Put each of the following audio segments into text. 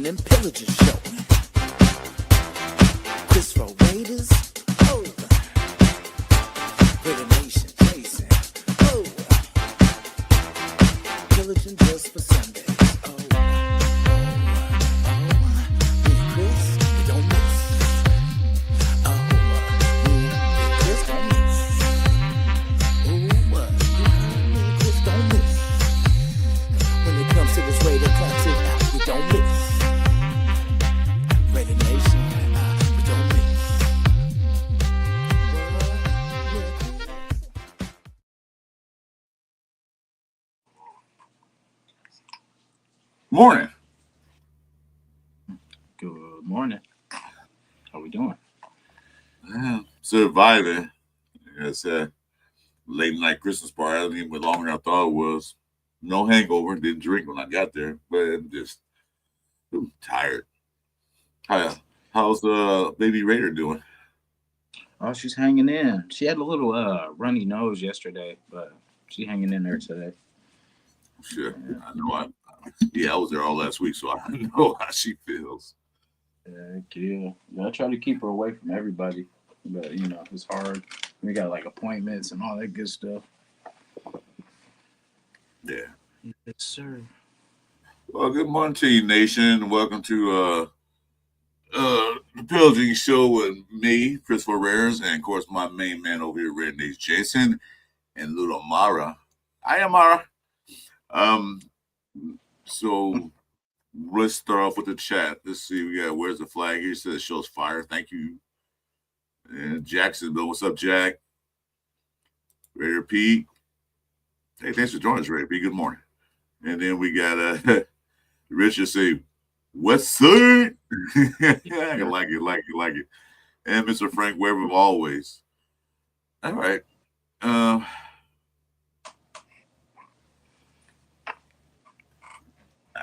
Morning Pillaging Show. This for Raiders, oh, Raider Nation chasing, oh, pillaging just for Sundays, oh, me and Chris, we don't miss, oh, me and Chris don't miss, oh, me and Chris don't miss, when it comes to this Raider classic, we don't miss. Raider Nation, we don't miss. Morning. Good morning. How we doing? Surviving. It's a late night Christmas party. I didn't even longer than I thought it was. No hangover. Didn't drink when I got there, but I'm just tired. How's baby Raider doing? Oh, she's hanging in. She had a little runny nose yesterday, but she's hanging in there today. Sure. I know. I was there all last week, so I know how she feels. Heck yeah. I try to keep her away from everybody, but it's hard. We got like appointments and all that good stuff. Yeah. Yes, sir. Well, good morning to you, nation. Welcome to the Pillaging Show with me, Christopher Rares, and of course my main man over here, Red Nate Jason, and little Mara. Hi, Mara. So let's start off with the chat. Let's see. We got Where's the Flag here? Says shows fire. Thank you. And Jacksonville. What's up, Jack? Raider Pete. Hey, thanks for joining us, Raider Pete. Good morning. And then we got Richard say, West Side. I like it. And Mr. Frank Weber always. All right.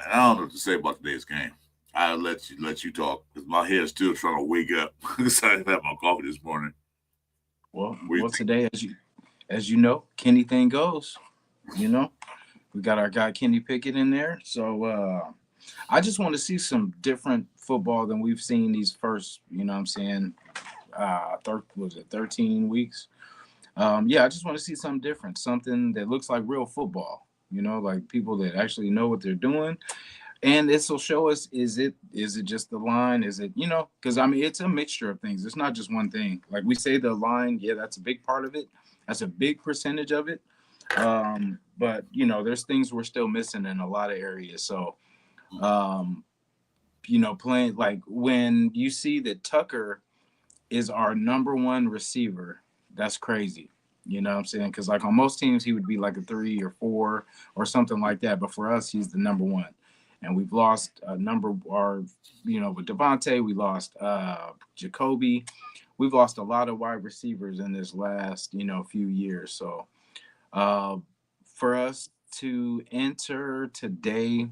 I don't know what to say about today's game. I'll let you talk because my head's still trying to wake up. I decided to have my coffee this morning. Well, today, as you know, Kenny thing goes. We got our guy Kenny Pickett in there. So I just want to see some different football than we've seen these first, 13 weeks? I just want to see something different, something that looks like real football, like people that actually know what they're doing. And this will show us, is it just the line? Is it, because it's a mixture of things. It's not just one thing. Like we say the line, yeah, that's a big part of it. That's a big percentage of it. But there's things we're still missing in a lot of areas. So, playing like when you see that Tucker is our number one receiver, that's crazy. You know what I'm saying? Because like on most teams, he would be like a 3 or 4 or something like that. But for us, he's the number one. And we've lost a number, with Devontae, we lost Jacoby. We've lost a lot of wide receivers in this last, few years. So for us to enter today,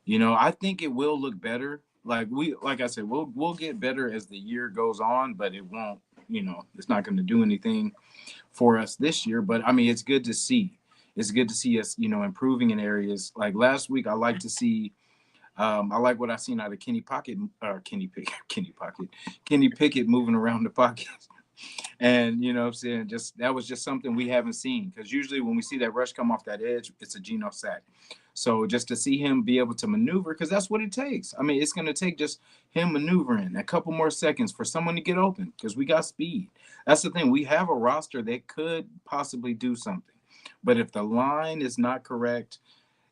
I think it will look better. Like I said, we'll get better as the year goes on, but it won't, it's not going to do anything for us this year. But it's good to see. It's good to see us, improving in areas. Like last week, I like to see. I like what I've seen out of Kenny Pickett moving around the pocket. And what I'm saying, that was just something we haven't seen, because usually when we see that rush come off that edge, it's a Geno sack. So just to see him be able to maneuver, because that's what it takes. It's going to take just him maneuvering a couple more seconds for someone to get open, because we got speed. That's the thing. We have a roster that could possibly do something. But if the line is not correct,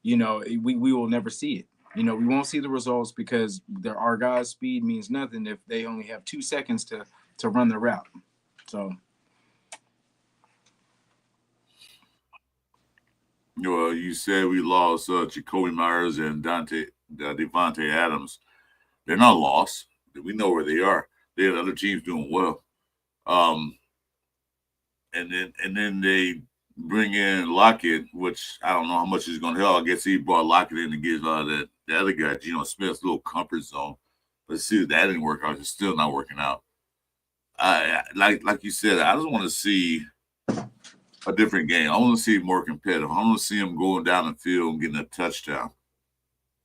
we will never see it. We won't see the results, because our guys' speed means nothing if they only have 2 seconds to run the route. So. Well, you said we lost Jacoby Myers and Devontae Adams. They're not lost. We know where they are. They have other teams doing well. And then they bring in Lockett, which I don't know how much he's going to help. I guess he brought Lockett in to give the other guy, Geno Smith's little comfort zone. Let's see if that didn't work out. It's still not working out. Like you said, I just want to see a different game. I want to see more competitive. I want to see him going down the field and getting a touchdown.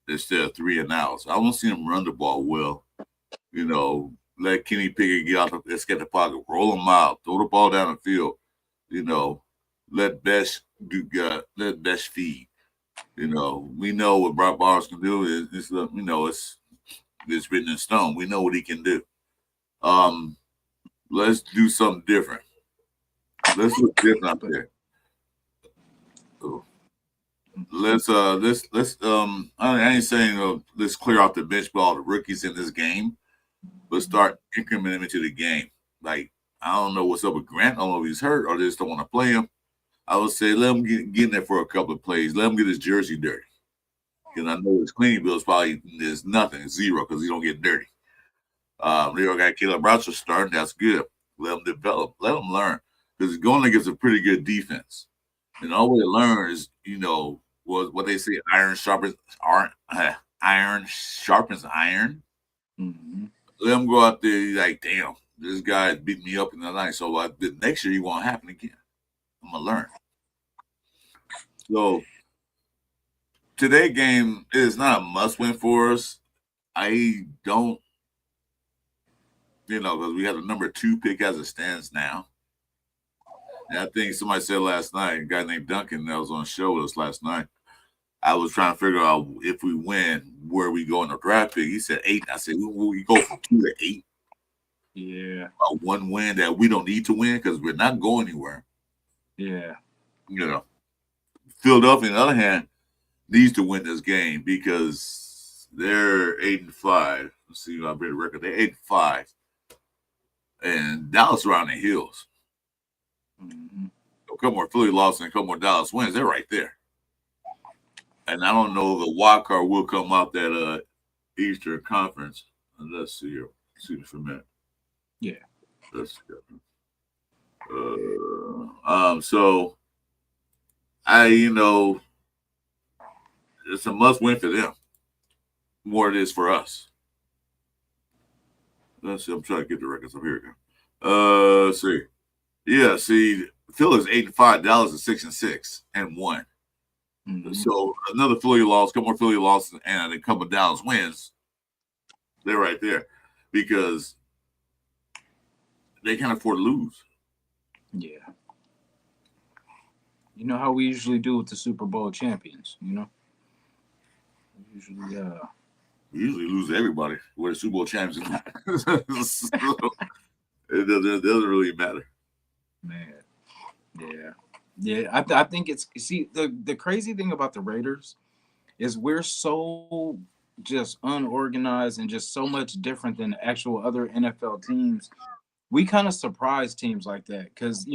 instead of 3 and outs. I want to see him run the ball well. You know, let Kenny Pickett get out, let's get the pocket, roll him out, throw the ball down the field. You know, let Besh feed. You know, we know what Brock Bowers can do. It's written in stone. We know what he can do. Let's do something different. Let's look different out there. I ain't saying let's clear out the bench with all the rookies in this game, but start incrementing into the game. Like, I don't know what's up with Grant. I don't know if he's hurt or they just don't want to play him. I would say let him get in there for a couple of plays. Let him get his jersey dirty. Because I know his cleaning bill is nothing, zero, because he don't get dirty. They already got Caleb Roucher starting. That's good. Let him develop. Let him learn. Because going against a pretty good defense. And all we learn is, what they say, iron sharpens iron. Mm-hmm. Let him go out there like, damn, this guy beat me up in the night. So the next year, it won't happen again. I'm going to learn. So today's game is not a must-win for us. I don't, because we have the number 2 pick as it stands now. And I think somebody said last night, a guy named Duncan that was on the show with us last night, I was trying to figure out if we win, where we go in the draft pick. He said 8. I said, we go from 2 to 8. Yeah. A 1 win that we don't need to win because we're not going anywhere. Yeah. Philadelphia, on the other hand, needs to win this game because they're 8-5. Let's see, I'll read the record. They're 8-5. And Dallas are on the heels. Mm-hmm. A couple more Philly losses and a couple more Dallas wins. They're right there. And I don't know if the wild card will come out that Eastern Conference. Let's see here. See for a minute. Yeah. Let's go. So it's a must win for them. More it is for us. Let's see. I'm trying to get the records up here. Let's see. Yeah, see, Philly's 8-5, Dallas is 6-6 and 1. Mm-hmm. So another Philly loss, couple more Philly losses, and a couple of Dallas wins. They're right there because they can't afford to lose. Yeah. You know how we usually do with the Super Bowl champions, We usually We usually lose to everybody. We're the Super Bowl champions. So, it doesn't really matter. Man. Yeah. Yeah, I think it's the crazy thing about the Raiders is we're so just unorganized and just so much different than actual other NFL teams. We kind of surprise teams like that because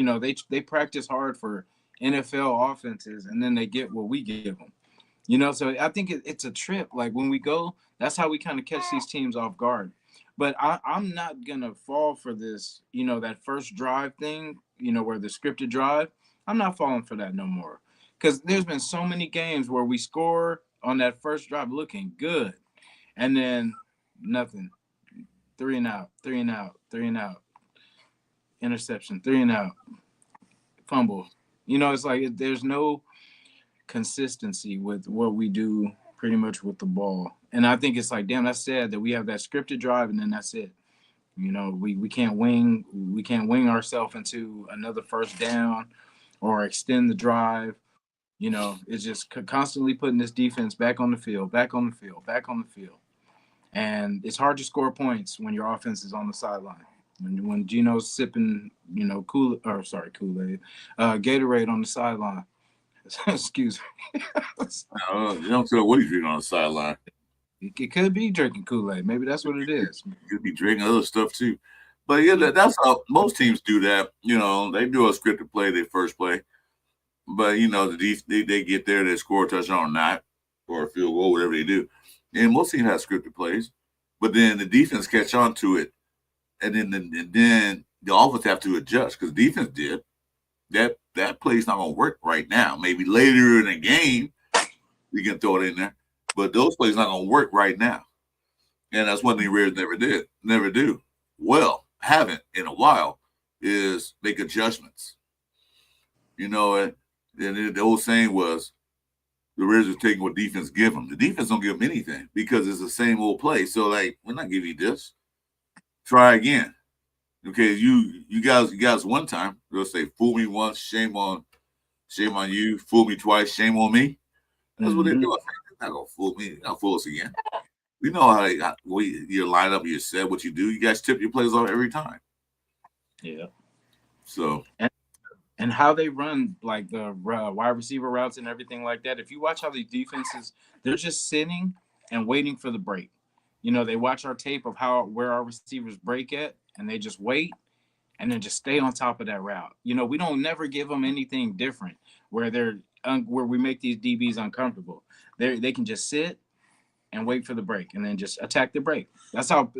they practice hard for NFL offenses and then they get what we give them. So I think it's a trip. Like when we go, that's how we kind of catch these teams off guard. But I'm not gonna fall for this, that first drive thing, where the scripted drive. I'm not falling for that no more. Because there's been so many games where we score on that first drive looking good. And then nothing. 3 and out, 3 and out, 3 and out. Interception, 3 and out. Fumble. It's like there's no consistency with what we do pretty much with the ball. And I think it's like, damn, that's sad that we have that scripted drive and then that's it. We can't wing ourselves into another first down or extend the drive. It's just constantly putting this defense back on the field. And it's hard to score points when your offense is on the sideline. When Gino's sipping, Kool-Aid, Gatorade on the sideline. Excuse me. You don't tell what he's drinking on the sideline. It could be drinking Kool-Aid. Maybe that's what it is. He could be drinking other stuff too. But yeah, that's how most teams do that. They do a scripted play, their first play. But they get there, they score a touchdown or not, or a field goal, whatever they do. And most teams have scripted plays, but then the defense catch on to it, and then the offense have to adjust because defense did that play's not gonna work right now. Maybe later in the game we can throw it in there, but those plays not gonna work right now. And that's one thing Raiders never do. Well, haven't in a while is make adjustments. And the old saying was, the Raiders are taking what defense give them. The defense don't give them anything because it's the same old play. So like, we're not giving you this. Try again. Okay, you guys one time they'll say fool me once, shame on you. Fool me twice, shame on me. That's what they're doing. They're not gonna fool me. They're not fool us again. We know how your lineup, you said what you do. You guys tip your plays off every time. Yeah. So and how they run like the wide receiver routes and everything like that. If you watch how these defenses, they're just sitting and waiting for the break. You know, they watch our tape of where our receivers break at, and they just wait and then just stay on top of that route. You know, we don't never give them anything different where where we make these DBs uncomfortable. They can just sit and wait for the break and then just attack the break. That's how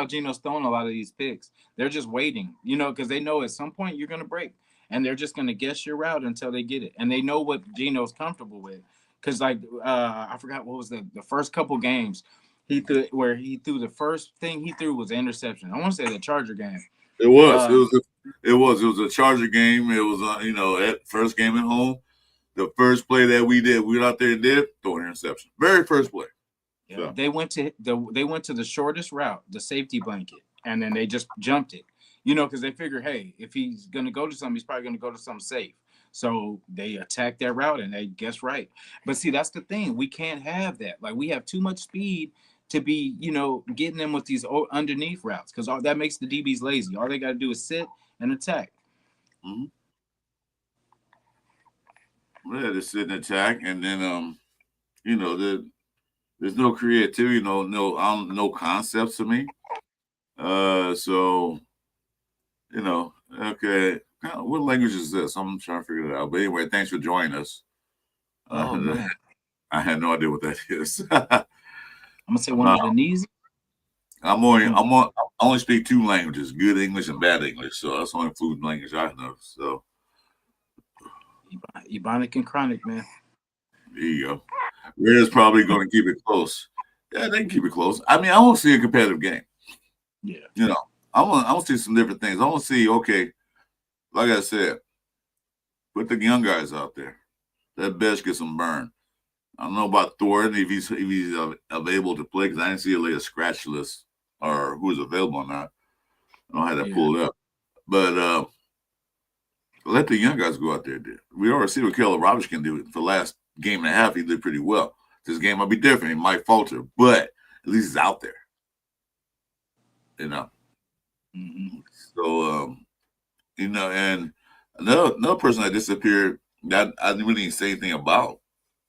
Geno's throwing a lot of these picks. They're just waiting, you know, because they know at some point you're going to break, and they're just going to guess your route until they get it. And they know what Geno's comfortable with. Because, like, I forgot what was the first couple games he threw the first thing he threw was an interception. I want to say the Charger game. It was a Charger game. It was at first game at home. The first play that we went out there and did throw an interception. Very first play. Yeah, so. They went to the shortest route, the safety blanket, and then they just jumped it. You know, because they figure, hey, if he's going to go to something, he's probably going to go to something safe. So they attack that route and they guess right. But see, that's the thing. We can't have that. Like, we have too much speed to be, getting them with these underneath routes, because that makes the DBs lazy. All they got to do is sit and attack. Mm-hmm. Yeah, just sit and attack, and then there's no creativity, no concepts to me. So okay, what language is this? I'm trying to figure it out. But anyway, thanks for joining us. Man. I had no idea what that is. I'm gonna say one of the knees. I only speak two languages: good English and bad English. So that's the only fluent language I know. So Ebonic and chronic, man. There you go. Red's probably going to keep it close. Yeah, they can keep it close. I mean, I want to see a competitive game. Yeah. I want to see some different things. I want to see, okay, like I said, put the young guys out there. Let Besh get some burn. I don't know about Thornton if he's available to play, because I didn't see a scratch list or who's available or not. I don't have that pulled up. But let the young guys go out there. We already see what Caleb Roberts can do. For the last game and a half, he did pretty well. This game might be different. He might falter, but at least he's out there. Mm-hmm. So, and another person that disappeared that I didn't really say anything about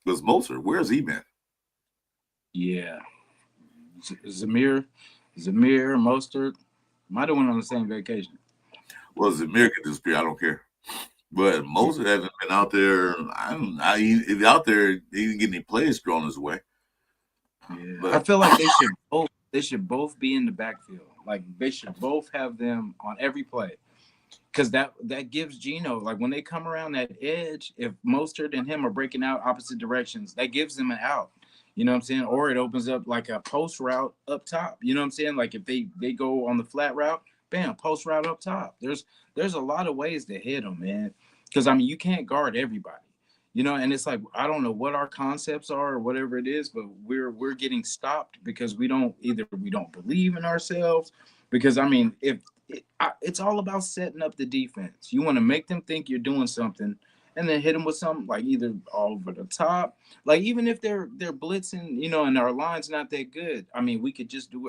was Moser. Where's he been? Yeah. Zamir, Mostert might have went on the same vacation. Well, Zamir could disappear. I don't care. But Moser hasn't been out there. If he's out there, he didn't get any plays thrown his way. Yeah. But I feel like they should both be in the backfield. Like, they should both have them on every play. Because that gives Geno, like, when they come around that edge, if Mostert and him are breaking out opposite directions, that gives them an out. You know what I'm saying? Or it opens up like a post route up top. You know what I'm saying? Like, if they go on the flat route, bam, post route up top. There's a lot of ways to hit them, man. Because, I mean, you can't guard everybody. And it's like, I don't know what our concepts are or whatever it is, but we're getting stopped because we don't believe in ourselves. Because, I mean, it's all about setting up the defense. You want to make them think you're doing something, and then hit them with something like either over the top. Like, even if they're blitzing, and our line's not that good, I mean, we could just do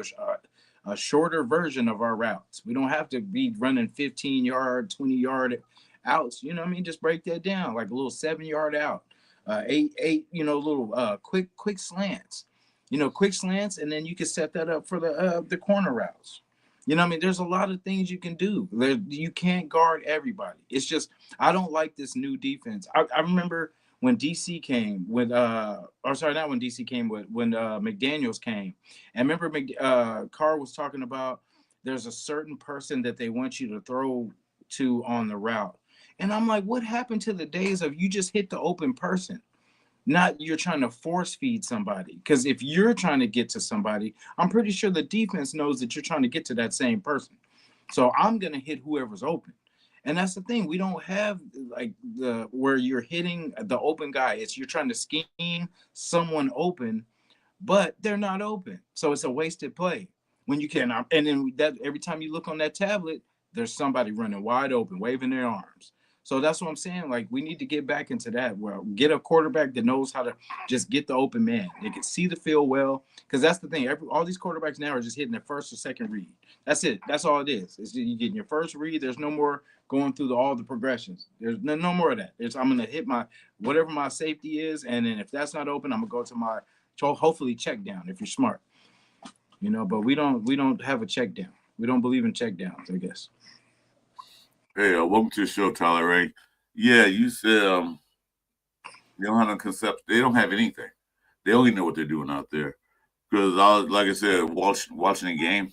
a shorter version of our routes. We don't have to be running 15-yard, 20-yard outs. You know what I mean? Just break that down, like a little 7-yard out, 8, little quick slants. Quick slants, and then you can set that up for the corner routes. You know what I mean? There's a lot of things you can do. You can't guard everybody. It's just, I don't like this new defense. I remember when DC came, when McDaniels came. And remember Carr was talking about there's a certain person that they want you to throw to on the route. And I'm like, what happened to the days of you just hit the open person? Not you're trying to force feed somebody. Because if you're trying to get to somebody, I'm pretty sure the defense knows that you're trying to get to that same person. So I'm going to hit whoever's open. And that's the thing. We don't have like the where you're hitting the open guy. It's you're trying to scheme someone open, but they're not open. So it's a wasted play when you can. And then that every time you look on that tablet, there's somebody running wide open, waving their arms. So that's what I'm saying. Like we need to get back into that. Well, get a quarterback that knows how to just get the open man. They can see the field well, because that's the thing. All these quarterbacks now are just hitting their first or second read. That's it. That's all it is. It's you getting your first read. There's no more going through all the progressions. There's no more of that. I'm gonna hit my whatever my safety is, and then if that's not open, I'm gonna go to my hopefully check down if you're smart. But we don't have a check down. We don't believe in check downs, I guess. Hey, welcome to the show, Tyler Ray. Yeah, you said they don't have no concept. They don't have anything. They only know what they're doing out there. Because like I said, watching the game,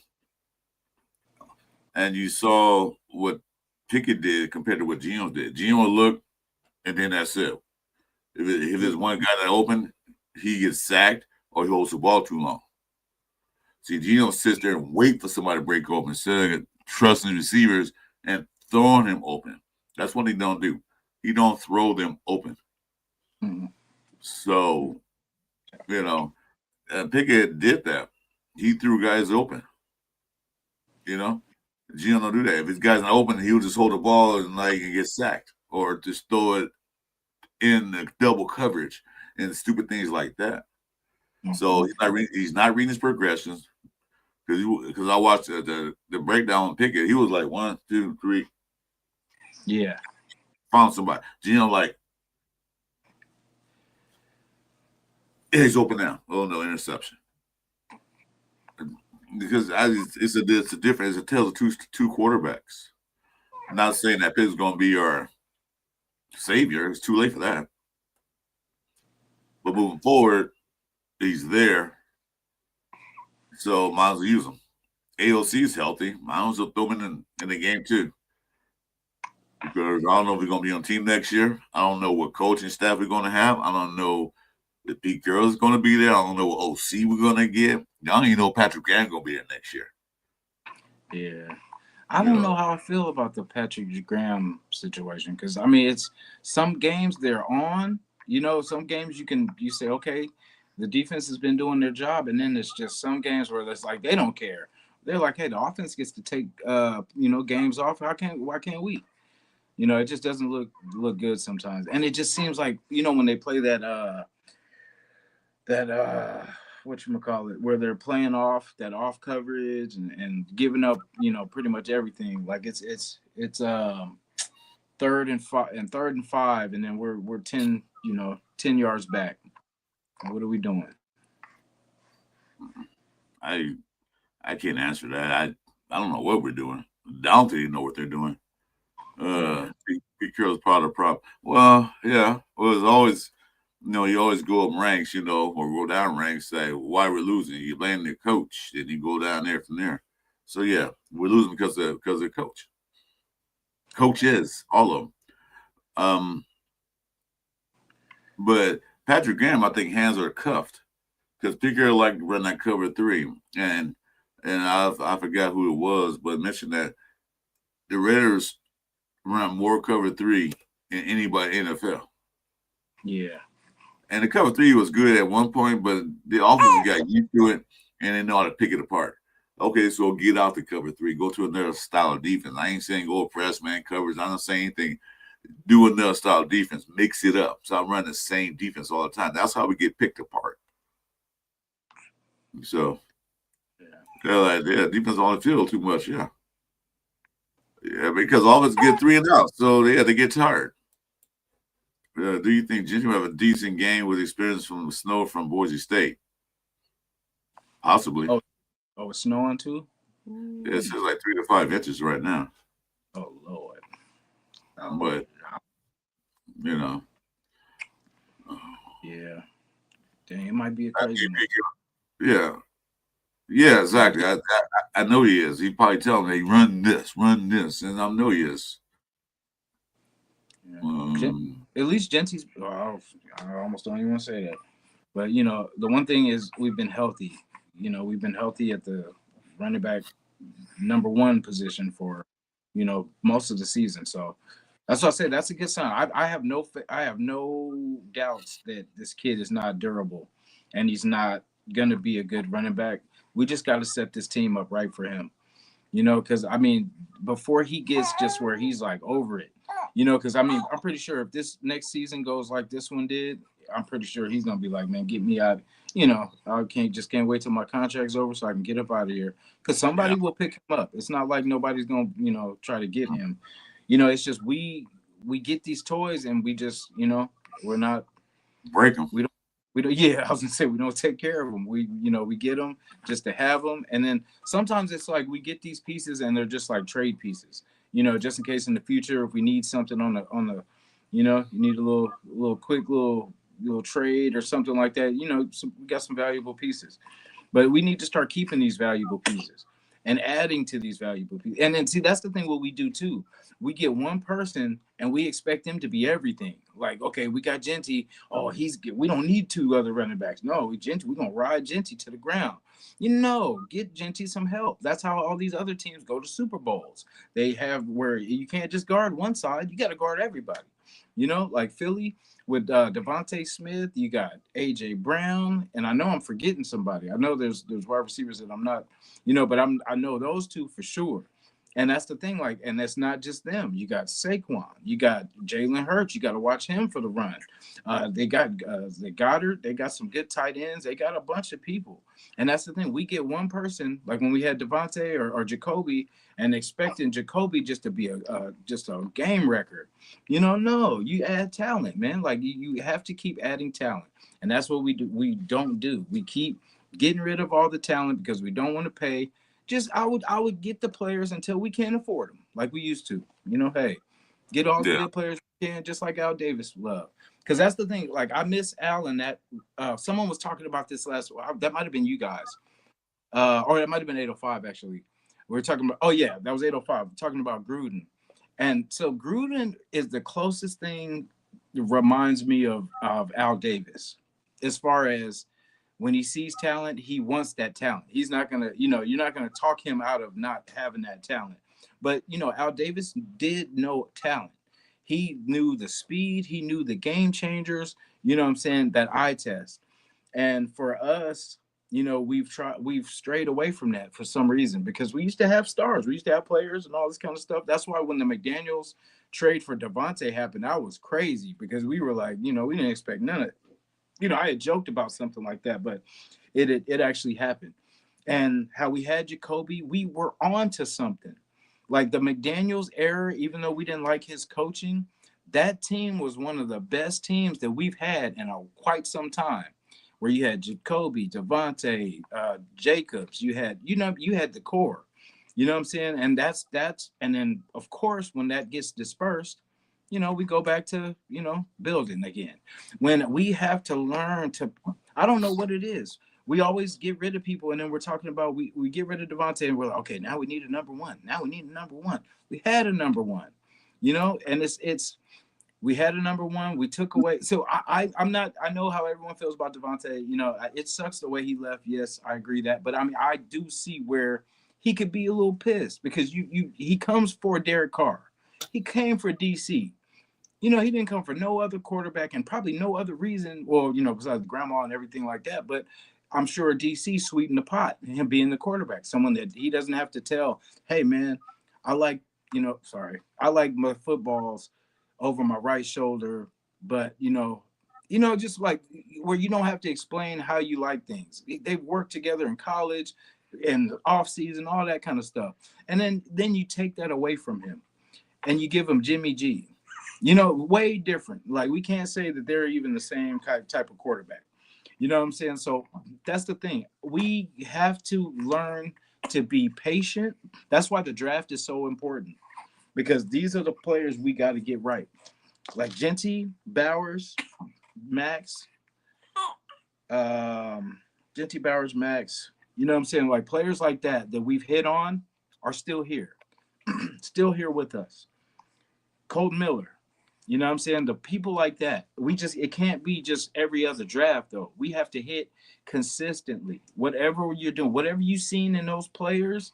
and you saw what Pickett did compared to what Geno did. Geno looked, and then that's it. If there's one guy that open, he gets sacked or he holds the ball too long. See, Geno sits there and wait for somebody to break open instead of trusting receivers and throwing him open. That's what he don't do. He don't throw them open. Mm-hmm. So, Pickett did that. He threw guys open. Geno don't do that. If his guy's not open, he'll just hold the ball and get sacked or just throw it in the double coverage and stupid things like that. Mm-hmm. So he's not reading his progressions. Because I watched the breakdown on Pickett, he was like 1, 2, 3. Yeah. Found somebody. Geno he's open now. Oh no, interception. Because it's a difference. It's a tale of two quarterbacks. I'm not saying that Pickett's going to be our savior. It's too late for that. But moving forward, he's there. So might as well use him. AOC is healthy. Might as well throw him in the game too. Because I don't know if we're going to be on team next year. I don't know what coaching staff we're going to have. I don't know if Pete Carroll is going to be there. I don't know what OC we're going to get. I don't even know if Patrick Graham going to be there next year. Yeah. I don't know how I feel about the Patrick Graham situation. Because, it's some games they're on. Some games you say, okay, the defense has been doing their job, and then there's just some games where it's like they don't care. They're like, hey, the offense gets to take games off. Why can't we? It just doesn't look good sometimes. And it just seems like, when they play that whatchamacallit, where they're playing off that off coverage and giving up, pretty much everything. Like it's 3rd and 5, and then we're 10 yards back. What are we doing? I can't answer that. I don't know what we're doing. I don't think they know what they're doing. Pete Carroll's part of the problem. Well, yeah. Well, it's always, you always go up ranks, or go down ranks, say why we're losing. You blame the coach, then you go down there from there. So yeah, we're losing because of the coach. Coaches, all of them. But Patrick Graham, I think hands are cuffed because Pete Carroll liked to run that cover 3, and I forgot who it was, but mentioned that the Raiders run more cover 3 than anybody in the NFL. Yeah. And the cover 3 was good at one point, but the offense got used to it and they know how to pick it apart. Okay, so get out the cover 3, go to another style of defense. I ain't saying go press man coverage. I'm not saying anything. Do another style of defense, mix it up. So I'm running the same defense all the time. That's how we get picked apart. So, defense on the field too much, yeah. Yeah, because all of us get 3 and out, so they get tired. Do you think Ginger will have a decent game with experience from the snow from Boise State? Possibly. Oh, it's snowing too? Yeah, it says like 3 to 5 inches right now. Oh, Lord. But, Yeah. Dang, it might be a crazy one. Yeah. Yeah, exactly. I know he is. He probably tell me, hey, run this, and I know he is. Yeah. At least Genty's. I almost don't even want to say that, but the one thing is we've been healthy. We've been healthy at the running back number 1 position for most of the season. So that's what I say. That's a good sign. I have no doubts that this kid is not durable, and he's not gonna be a good running back. We just got to set this team up right for him. Because I mean, before he gets just where he's like over it, because I mean, I'm pretty sure if this next season goes like this one did, I'm pretty sure he's gonna be like, man, get me out. I can't wait till my contract's over so I can get up out of here. Because somebody will pick him up. It's not like nobody's gonna, try to get him. It's just we get these toys and we just, we're not break them. We don't. Yeah, I was gonna say we don't take care of them. We get them just to have them, and then sometimes it's like we get these pieces and they're just like trade pieces. Just in case in the future if we need something on the, you need a little quick little trade or something like that. We got some valuable pieces, but we need to start keeping these valuable pieces and adding to these valuable pieces. And then see, that's the thing. What we do too, we get one person and we expect them to be everything. Like, okay, we got Genty. Oh, we don't need two other running backs. No, we're gonna ride Genty to the ground. Get Genty some help. That's how all these other teams go to Super Bowls. They have where you can't just guard one side. You got to guard everybody. Like Philly with Devontae Smith. You got A.J. Brown, and I know I'm forgetting somebody. I know there's wide receivers that I'm not, but I know those two for sure. And that's the thing, and that's not just them. You got Saquon, you got Jalen Hurts. You got to watch him for the run. They got Goddard. They got some good tight ends. They got a bunch of people. And that's the thing. We get one person, like when we had Devontae or Jacoby, and expecting Jacoby just to be just a game record. No, you add talent, man. Like you have to keep adding talent, and that's what we do. We don't do. We keep getting rid of all the talent because we don't want to pay. I would get the players until we can't afford them, like we used to. Hey, get all the good players we can, just like Al Davis loved. Because that's the thing. Like I miss Al, and that someone was talking about this last. That might have been you guys, or it might have been 805 actually. We were talking about. Oh yeah, that was 805. We're talking about Gruden, and so Gruden is the closest thing that reminds me of Al Davis, as far as. When he sees talent, he wants that talent. He's not going to, you're not going to talk him out of not having that talent. But, Al Davis did know talent. He knew the speed. He knew the game changers, that eye test. And for us, we've strayed away from that for some reason because we used to have stars. We used to have players and all this kind of stuff. That's why when the McDaniels trade for Devontae happened, that was crazy because we were like, we didn't expect none of it. I had joked about something like that, but it actually happened. And how we had Jacoby, we were on to something. Like the McDaniels era, even though we didn't like his coaching, that team was one of the best teams that we've had in quite some time. Where you had Jacoby, Devontae, Jacobs, you had the core. You know what I'm saying? And that's and then of course when that gets dispersed, we go back to, building again. When we have to learn to, I don't know what it is. We always get rid of people, and then we're talking about, we get rid of Devontae, and we're like, okay, now we need a number one. Now we need a number one. We had a number one, and we had a number one. We took away. So I know how everyone feels about Devontae. It sucks the way he left. Yes, I agree that. But I mean, I do see where he could be a little pissed because he comes for Derek Carr. He came for DC. He didn't come for no other quarterback and probably no other reason. Well, besides grandma and everything like that. But I'm sure DC sweetened the pot, him being the quarterback, someone that he doesn't have to tell, hey, man, I like my footballs over my right shoulder. But, just like where you don't have to explain how you like things. They've worked together in college and the off season, all that kind of stuff. And then you take that away from him and you give him Jimmy G. Way different. Like we can't say that they're even the same type of quarterback. You know what I'm saying? So that's the thing. We have to learn to be patient. That's why the draft is so important because these are the players we got to get right. Like Genty, Bowers, Max, Genty, Bowers, Max. You know what I'm saying? Like players like that we've hit on are still here, still here with us. Colton Miller. You know what I'm saying? The people like that, it can't be just every other draft, though. We have to hit consistently. Whatever you're doing, whatever you've seen in those players,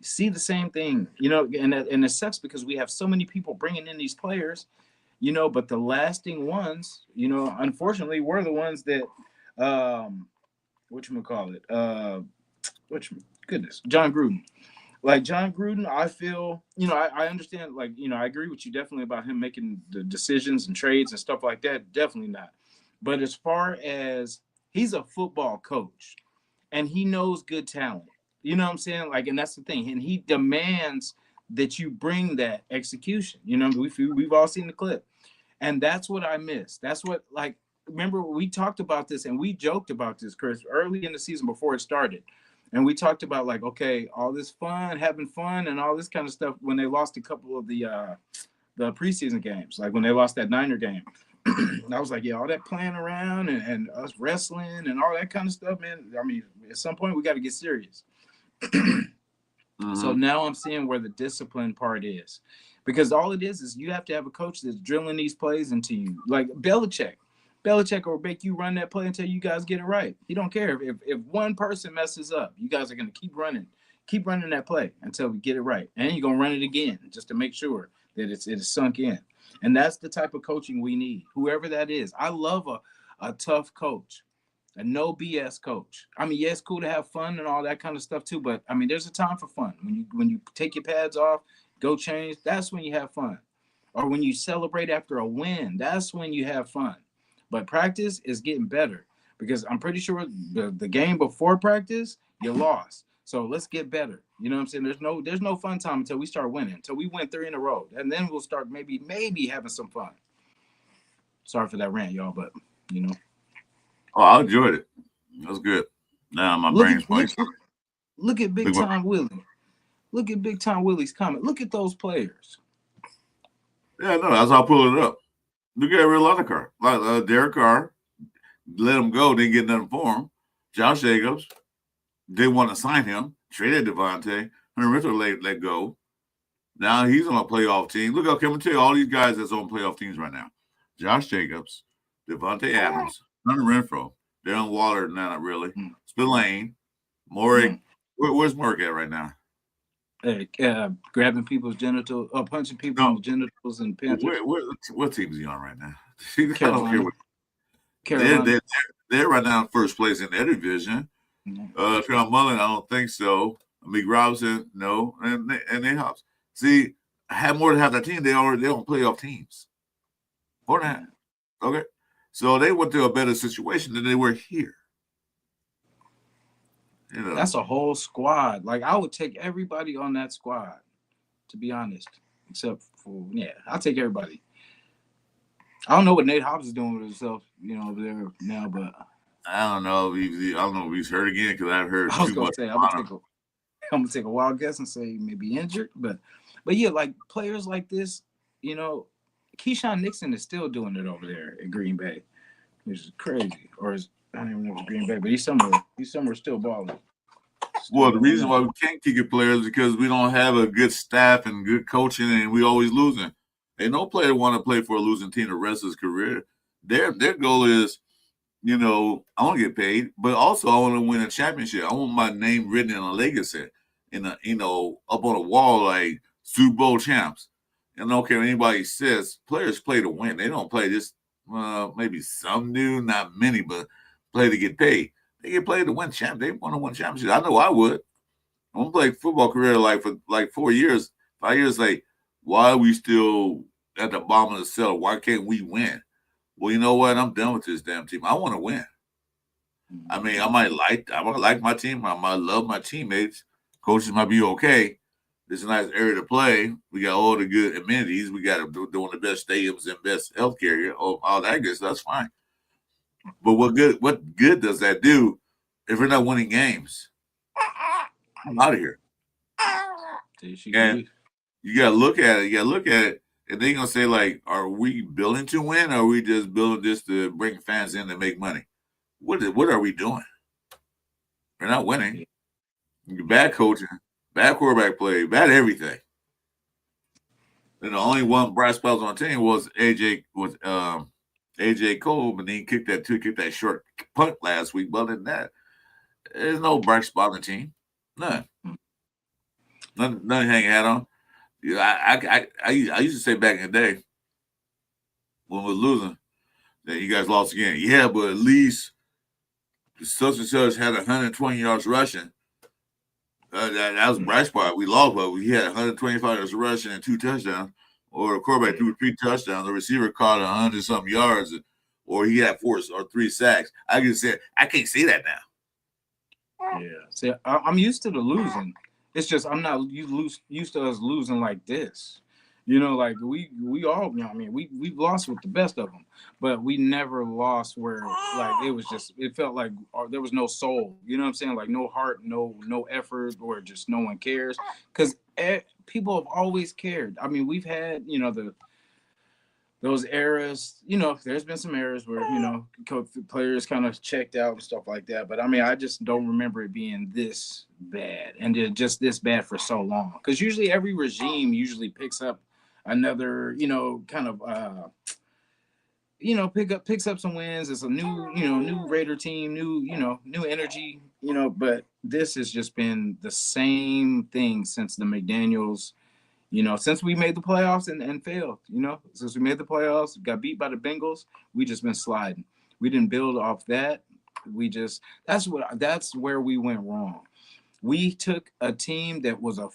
see the same thing, you know, and it sucks because we have so many people bringing in these players, you know, but the ones, you know, unfortunately, were the ones that, whatchamacallit, which goodness, John Gruden. Like John Gruden, I feel, you know, I understand, like, you know, I agree with you definitely about him making the decisions and trades and stuff like that. Definitely not. But as far as he's a football coach and he knows good talent, you know what I'm saying? Like, and that's the thing. And he demands that you bring that execution. You know, we've all seen the clip. And that's what I miss. That's what, like, remember we talked about this and we joked about this, Chris, early in the season before it started. And we talked about, like, okay, all this fun, having fun and all this kind of stuff when they lost a couple of the preseason games, like when they lost that Niner game. I was like, yeah, all that playing around and us wrestling and all that kind of stuff, man. I mean, at some point we got to get serious. So now I'm seeing where the discipline part is, because all it is you have to have a coach that's drilling these plays into you, like Belichick. Belichick will make you run that play until you guys get it right. He don't care if one person messes up, you guys are going to keep running that play until we get it right, and you're going to run it again just to make sure that it is sunk in. And that's the type of coaching we need, whoever that is. I love a tough coach, a no BS coach. I mean, yeah, it's cool to have fun and all that kind of stuff too, but I mean, there's a time for fun. When you take your pads off, go change, that's when you have fun. Or when you celebrate after a win, that's when you have fun. But practice is getting better, because I'm pretty sure the game before practice, you lost. So let's get better. You know what I'm saying? There's no fun time until we start winning, until we win 3 in a row. And then we'll start maybe having some fun. Sorry for that rant, y'all, but you know. Oh, I enjoyed it. That was good. Now my brain's playing. Look at Big Time Willie. Look at Big Time Willie's comment. Look at those players. Yeah, no, that's how I pull it up. Look at every other car. Like Derek Carr, let him go, didn't get nothing for him. Josh Jacobs, didn't want to sign him, traded Devontae. Hunter Ritter let go. Now he's on a playoff team. Look, I'm going to tell you all these guys that's on playoff teams right now. Josh Jacobs, Devontae Adams, Hunter Renfro, Darren Waller, not really. Spillane, Morik. Where's Morik at right now? Grabbing people's genitals, punching people in the genitals and Panthers. What team is he on right now? Carolina. They're right now in first place in their division. Sean Mullen, I don't think so. Meek Robinson, no, and they Hobbs. See, have more than half that team. They're on playoff teams. More than half. Okay, so they went to a better situation than they were here. You know, that's a whole squad. Like, I would take everybody on that squad, to be honest. Except for, I'll take everybody. I don't know what Nate Hobbs is doing with himself, you know, over there now, but I don't know if he's hurt again, because I've heard I was too gonna much. say I'm gonna take a wild guess and say maybe injured, but yeah, like players like this, you know, Keyshawn Nixon is still doing it over there at Green Bay, which is crazy. Or I don't even know if it's Green Bay, but he's somewhere still balling. Well, the reason why we can't kick it players is because we don't have a good staff and good coaching, and we always losing. Ain't no player want to play for a losing team the rest of his career. Their goal is, you know, I want to get paid, but also I want to win a championship. I want my name written in a legacy, up on a wall like Super Bowl champs. And I don't care what anybody says. Players play to win. They don't play just maybe some do, not many, but play to get paid. They get paid to win champ. They want to win championships. I know I would. I'm gonna play football career for 4 years, 5 years. Like, why are we still at the bottom of the cellar? Why can't we win? Well, you know what? I'm done with this damn team. I want to win. I mean, I might like my team. I might love my teammates. Coaches might be okay. It's a nice area to play. We got all the good amenities. We got doing the best stadiums and best healthcare. All that good stuff. That's fine. But what good does that do if we're not winning games? I'm out of here. And you gotta look at it. And they're gonna say, like, are we building to win, or are we just building this to bring fans in to make money? What are we doing? We're not winning. Bad coaching, bad quarterback play, bad everything. And the only one bright spot on the team was AJ Cole, but then he kicked that short punt last week. But other than that, there's no bright spot on the team. None. Nothing to hang a hat on. Yeah, I used to say back in the day when we were losing that you guys lost again. Yeah, but at least the such and such had 120 yards rushing. That was a bright spot. We lost, but we had 125 yards rushing and 2 touchdowns. Or the quarterback threw 3 touchdowns. The receiver caught 100 something yards, or he had 4 or 3 sacks. I can say I can't say that now. Yeah. See, I'm used to the losing. It's just I'm not used to us losing like this. You know, like we all, you know, I mean, we've lost with the best of them, but we never lost where like it felt like there was no soul. You know what I'm saying? Like no heart, no effort, or just no one cares. Because people have always cared. I mean, we've had, you know, those eras, you know, there's been some eras where, you know, players kind of checked out and stuff like that. But I mean, I just don't remember it being this bad and just this bad for so long. Because usually every regime usually picks up another, you know, kind of, you know, picks up some wins. It's a new, you know, new Raider team, new energy, you know. But this has just been the same thing since the McDaniels. You know, since we made the playoffs and failed, you know, since we made the playoffs, got beat by the Bengals, we just been sliding. We didn't build off that. That's where we went wrong. We took a team that was a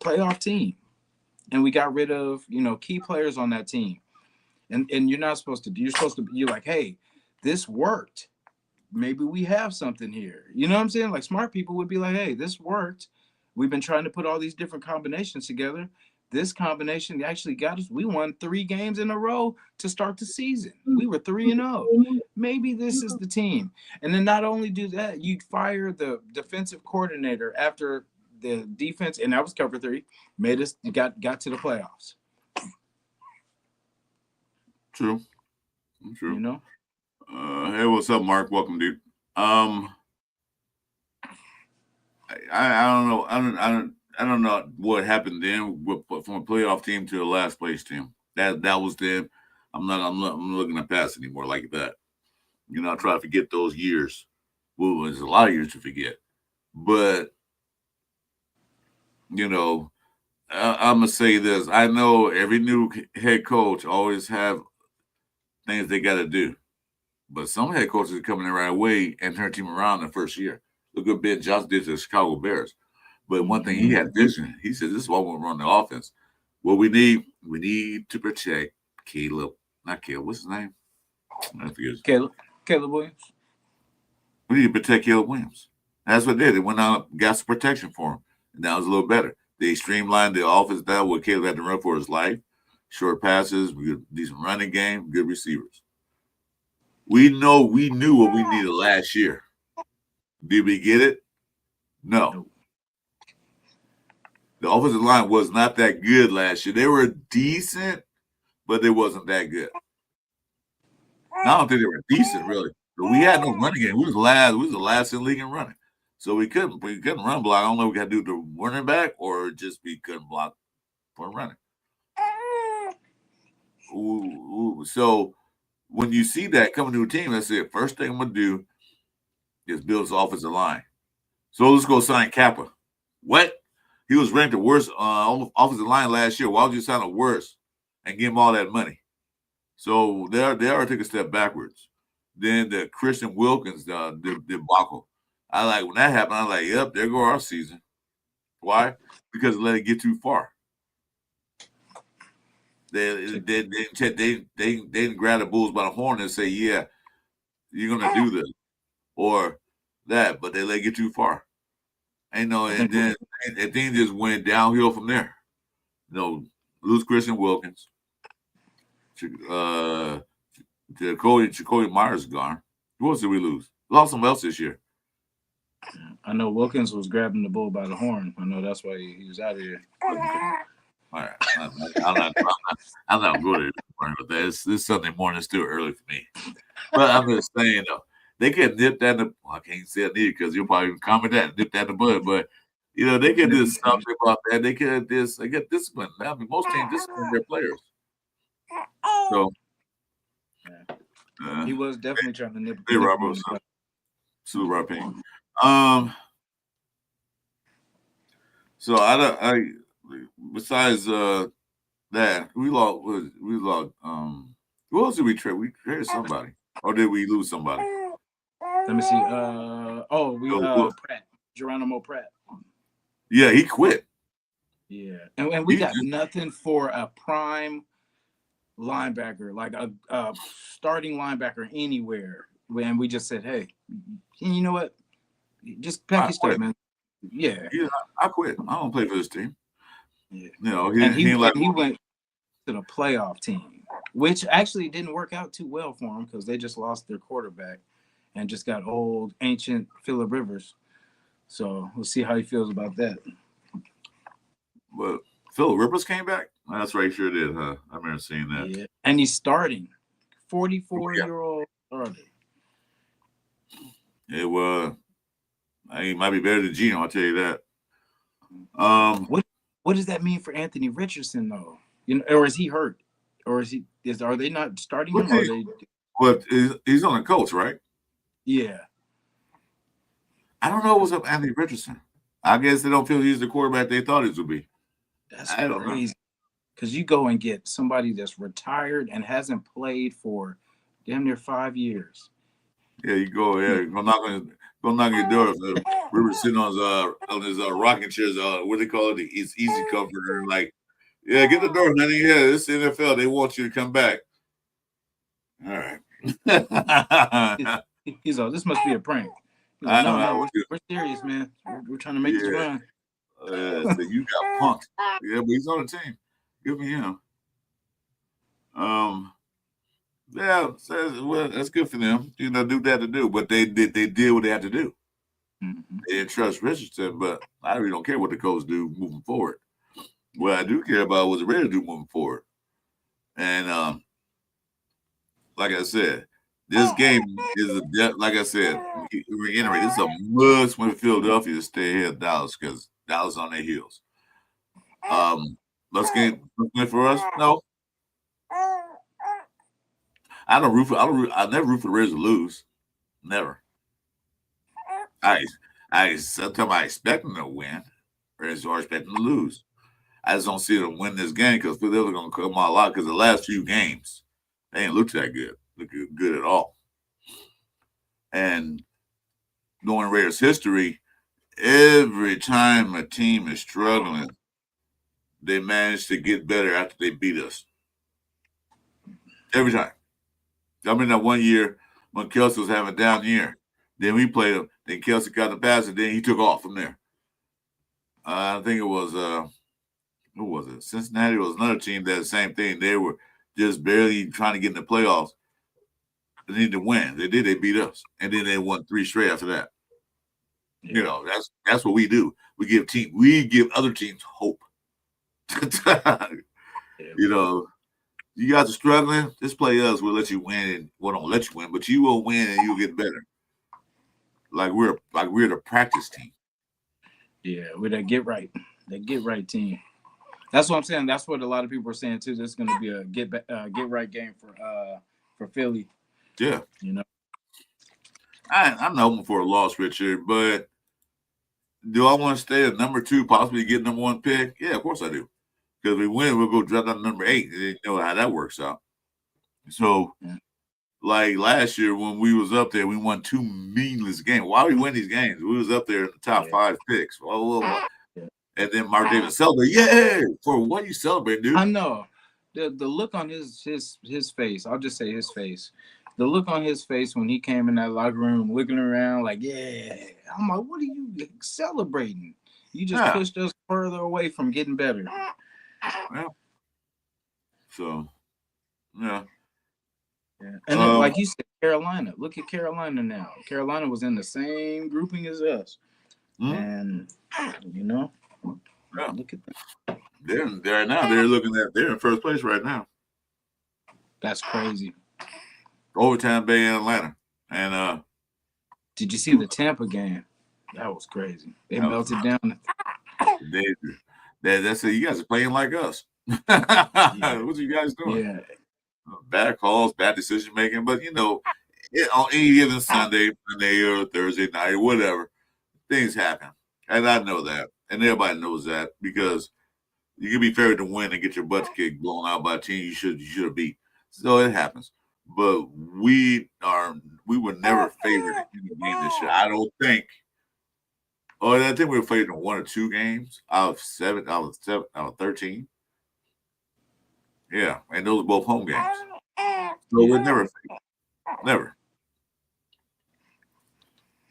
playoff team, and we got rid of, you know, key players on that team. And you're not supposed to. You're like, hey, this worked. Maybe we have something here. You know what I'm saying? Like smart people would be like, hey, this worked. We've been trying to put all these different combinations together. This combination actually got us. We won 3 games in a row to start the season. We were 3-0. Maybe this is the team. And then not only do that, you fire the defensive coordinator after the defense, and that was cover 3, made us got to the playoffs. True. You know. Hey, what's up, Mark? Welcome, dude. I don't know. I don't know what happened then from a playoff team to a last place team. That was then. I'm not looking at past anymore like that. You know, I try to forget those years. Well, there's a lot of years to forget. But you know, I'm gonna say this. I know every new head coach always have things they got to do, but some head coaches are coming in right away and turn team around in the first year. Look what Ben Johnson did to the Chicago Bears. But one thing he had vision. He said, "This is why we're run the offense. What we need to protect Caleb. Not Caleb. What's his name? I forget. Caleb Williams. We need to protect Caleb Williams. That's what they did. They went out, got some protection for him, and that was a little better. They streamlined the offense down where Caleb had to run for his life. Short passes, decent running game, good receivers. We knew what we needed last year. Did we get it? No. The offensive line was not that good last year. They were decent, but they wasn't that good. I don't think they were decent, really. But we had no running game. We was the last in the league in running. So we couldn't run block. I don't know if we got to do the running back or just we couldn't block for running. So when you see that coming to a team, that's it. First thing I'm gonna do is build his offensive line. So let's go sign Kappa. What? He was ranked the worst offensive line last year. Why would you sign a worst and give him all that money? So they already took a step backwards. Then the Christian Wilkins debacle. I like when that happened. I like, yep, there go our season. Why? Because they let it get too far. They didn't grab the Bulls by the horn and say, yeah, you're gonna do this or that, but they let it get too far. And then things just went downhill from there. You know, lose Christian Wilkins. Jacoby Myers is gone. Who else did we lose? Lost someone else this year. I know Wilkins was grabbing the bull by the horn. I know that's why he was out of here. All right, I'm not good at that. This Sunday morning is still early for me. But I'm just saying though, they could nip that. I can't say it either because you'll probably comment that nip that in the bud. But you know, they could do something about that. They could they get disciplined. I mean, most teams discipline their players. So he was definitely trying to nip. Hey, Rob, Sue Rapine. So I besides that we lost. Who else did we trade? We traded somebody, or did we lose somebody? Let me see. Well, Pratt, Geronimo Pratt. yeah, he quit. Yeah, and we got nothing for a prime linebacker, like a starting linebacker anywhere. When we just said, hey, you know what? Just pack your stuff, man. Yeah. I quit. I don't play for this team. Yeah. You know, he went to the playoff team, which actually didn't work out too well for him because they just lost their quarterback and just got old, ancient Phillip Rivers. So we'll see how he feels about that. But Phillip Rivers came back? That's right, sure did, huh? I remember seeing that. Yeah. And he's starting. 44-year-old starter. It was. He might be better than Geno, I'll tell you that. What does that mean for Anthony Richardson though? You know, or is he hurt? Or are they not starting him? But he's on the Colts, right? Yeah. I don't know what's up with Anthony Richardson. I guess they don't feel he's the quarterback they thought he would be. That's crazy. Because you go and get somebody that's retired and hasn't played for damn near 5 years. Yeah, you go. Yeah, go knock on your door. Rivers sitting on his rocking chairs. What do they call it? It's easy comforter. Like, yeah, get the door, honey. Yeah, this NFL. They want you to come back. All right. He's all, this must be a prank. Like, no, we're serious, man. We're trying to make this run. So you got punked. Yeah, but he's on the team. Good for him. Yeah, well, that's good for them. You know, do that to do, but they did what they had to do. Mm-hmm. They didn't trust Richardson, but I really don't care what the coach do moving forward. What I do care about was the Raiders do moving forward. And like I said, this game is like I said, reiterate, it's a must win Philadelphia to stay ahead of Dallas because Dallas on their heels. Let's win for us? No. I never root for the Raiders to lose. Never. Sometimes I expect them to win, Raiders are expecting them to lose. I just don't see them win this game because they're going to come out a lot because the last few games, they ain't looked that good. Look good at all. And knowing Raiders history, every time a team is struggling, they manage to get better after they beat us. Every time. I mean, that one year when Kelsey was having a down year, then we played him. Then Kelsey got the pass, and then he took off from there. I think it was who was it? Cincinnati was another team that the same thing. They were just barely trying to get in the playoffs. They needed to win. They did. They beat us, and then they won 3 straight after that. Yeah. You know, that's what we do. We give other teams hope. You know. You guys are struggling, just play us. We'll let you win, and don't let you win, but you will win and you'll get better. Like we're the practice team. Yeah, we're the get right team. That's what I'm saying. That's what a lot of people are saying too. This is going to be a get right game for Philly. Yeah, you know, I'm not hoping for a loss, Richard. But do I want to stay at number 2, possibly get number 1 pick? Yeah, of course I do. Because we win, we'll go drop down to number 8. You know how that works out. So, like last year when we was up there, we won 2 meaningless games. Why we win these games? We was up there in the top 5 picks. And then Mark Davis celebrated. Yeah, for what you celebrating, dude? I know. The look on his face. I'll just say his face. The look on his face when he came in that locker room, looking around like, yeah. I'm like, what are you celebrating? You just pushed us further away from getting better. Yeah. So, yeah. And then, like you said, Carolina. Look at Carolina now. Carolina was in the same grouping as us. And, you know, look at them. They're in first place right now. That's crazy. Overtime Bay in Atlanta. And did you see the Tampa game? That was crazy. They melted down. That's it. You guys are playing like us. What are you guys doing? Yeah. Bad calls, bad decision making. But you know, on any given Sunday, Monday, or Thursday night, or whatever, things happen, and I know that. and everybody knows that because you can be favored to win and get your butts kicked, blown out by a team you should have beat. So it happens. But we were never favored in the game this year. I don't think. Oh, I think we were favored in 1 or 2 games out of 13. Yeah, and those are both home games. So we're never favored. Never.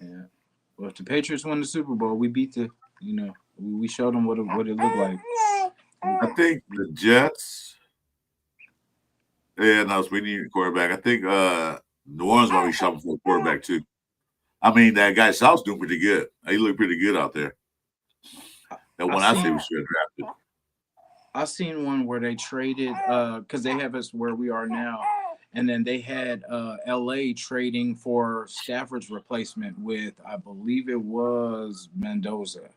Yeah. Well, if the Patriots won the Super Bowl, we beat the, we showed them what it looked like. I think the Jets. Yeah, no, we need a quarterback. I think New Orleans might be shopping for a quarterback too. I mean, that guy South's doing pretty good. He looked pretty good out there. That one I say we should have drafted. I seen one where they traded because they have us where we are now, and then they had LA trading for Stafford's replacement with, I believe it was Mendoza.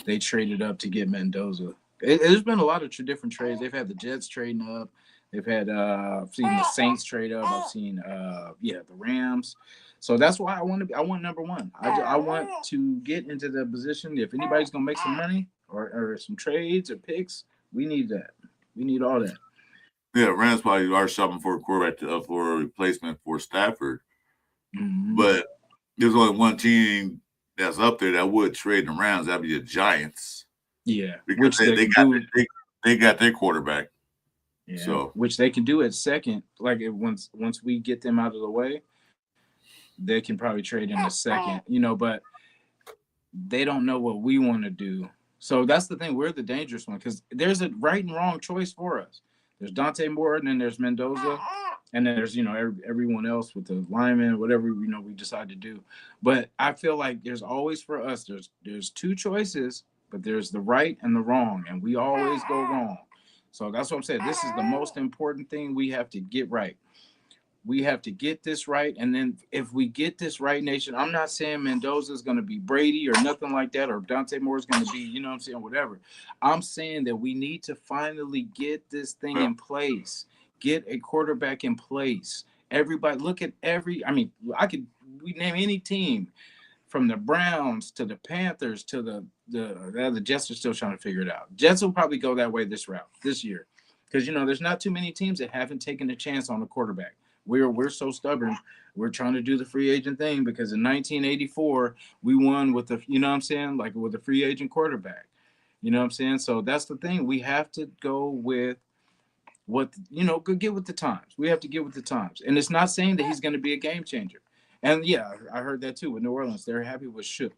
They traded up to get Mendoza. There's been a lot of different trades. They've had the Jets trading up. They've had I've seen the Saints trade up. I've seen the Rams. So that's why I want number one. I want to get into the position. If anybody's gonna make some money or some trades or picks, we need that. We need all that. Yeah, Rams probably are shopping for a quarterback for a replacement for Stafford. Mm-hmm. But there's only one team that's up there that would trade the Rams. That'd be the Giants. Yeah, because they got their quarterback. Yeah, so which they can do at second. Like once we get them out of the way, they can probably trade in a second. But they don't know what we want to do. So that's the thing. We're the dangerous one because there's a right and wrong choice for us. There's Dante Moore, and then there's Mendoza, and then there's everyone else with the linemen, whatever we decide to do. But I feel like there's always for us. There's 2 choices, but there's the right and the wrong, and we always go wrong. So that's what I'm saying. This is the most important thing we have to get right. We have to get this right. And then if we get this right, nation, I'm not saying Mendoza is going to be Brady or nothing like that, or Dante Moore is going to be, whatever. I'm saying that we need to finally get this thing in place, get a quarterback in place. Everybody look at we name any team from the Browns to the Panthers to the Jets are still trying to figure it out. Jets will probably go that way this year because, there's not too many teams that haven't taken a chance on a quarterback. We're so stubborn. We're trying to do the free agent thing because in 1984 we won with the with a free agent quarterback. So that's the thing. We have to go with get with the times. We have to get with the times. And it's not saying that he's going to be a game changer. And yeah, I heard that too with New Orleans. They're happy with Shook.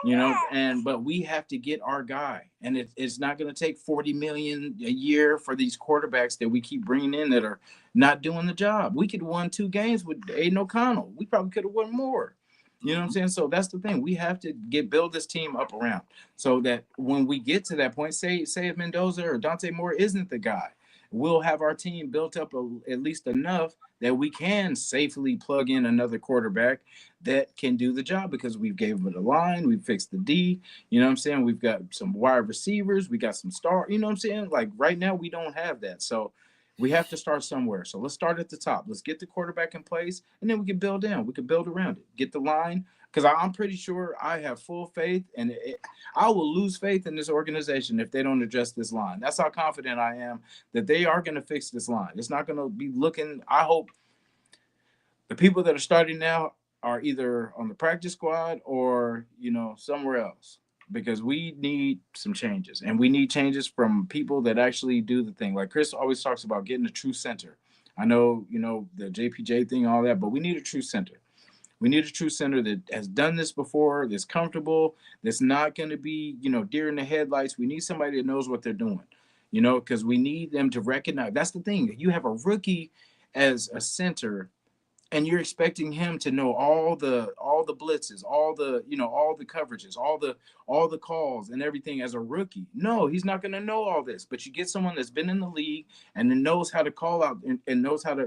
But we have to get our guy, and it's not going to take $40 million a year for these quarterbacks that we keep bringing in that are not doing the job. We could have won 2 games with Aiden O'Connell. We probably could have won more. You know what I'm saying? So that's the thing. We have to build this team up around so that when we get to that point, say if Mendoza or Dante Moore isn't the guy, we'll have our team built up at least enough that we can safely plug in another quarterback that can do the job because we've gave them the line, we've fixed the D, we've got some wide receivers, we got some star, like right now we don't have that. So we have to start somewhere. So let's start at the top. Let's get the quarterback in place, and then we can build down. We can build around it. Get the line, because I'm pretty sure I have full faith, and I will lose faith in this organization if they don't address this line. That's how confident I am that they are going to fix this line. It's not going to be looking – I hope the people that are starting now are either on the practice squad or, somewhere else. Because we need some changes, and we need changes from people that actually do the thing. Like Chris always talks about getting a true center. I know, the JPJ thing, all that, but we need a true center. We need a true center that has done this before, that's comfortable, that's not going to be, deer in the headlights. We need somebody that knows what they're doing, because we need them to recognize. That's the thing. You have a rookie as a center, and you're expecting him to know all the blitzes, all the coverages, all the calls and everything as a rookie. No, he's not going to know all this. But you get someone that's been in the league and then knows how to call out and knows how to,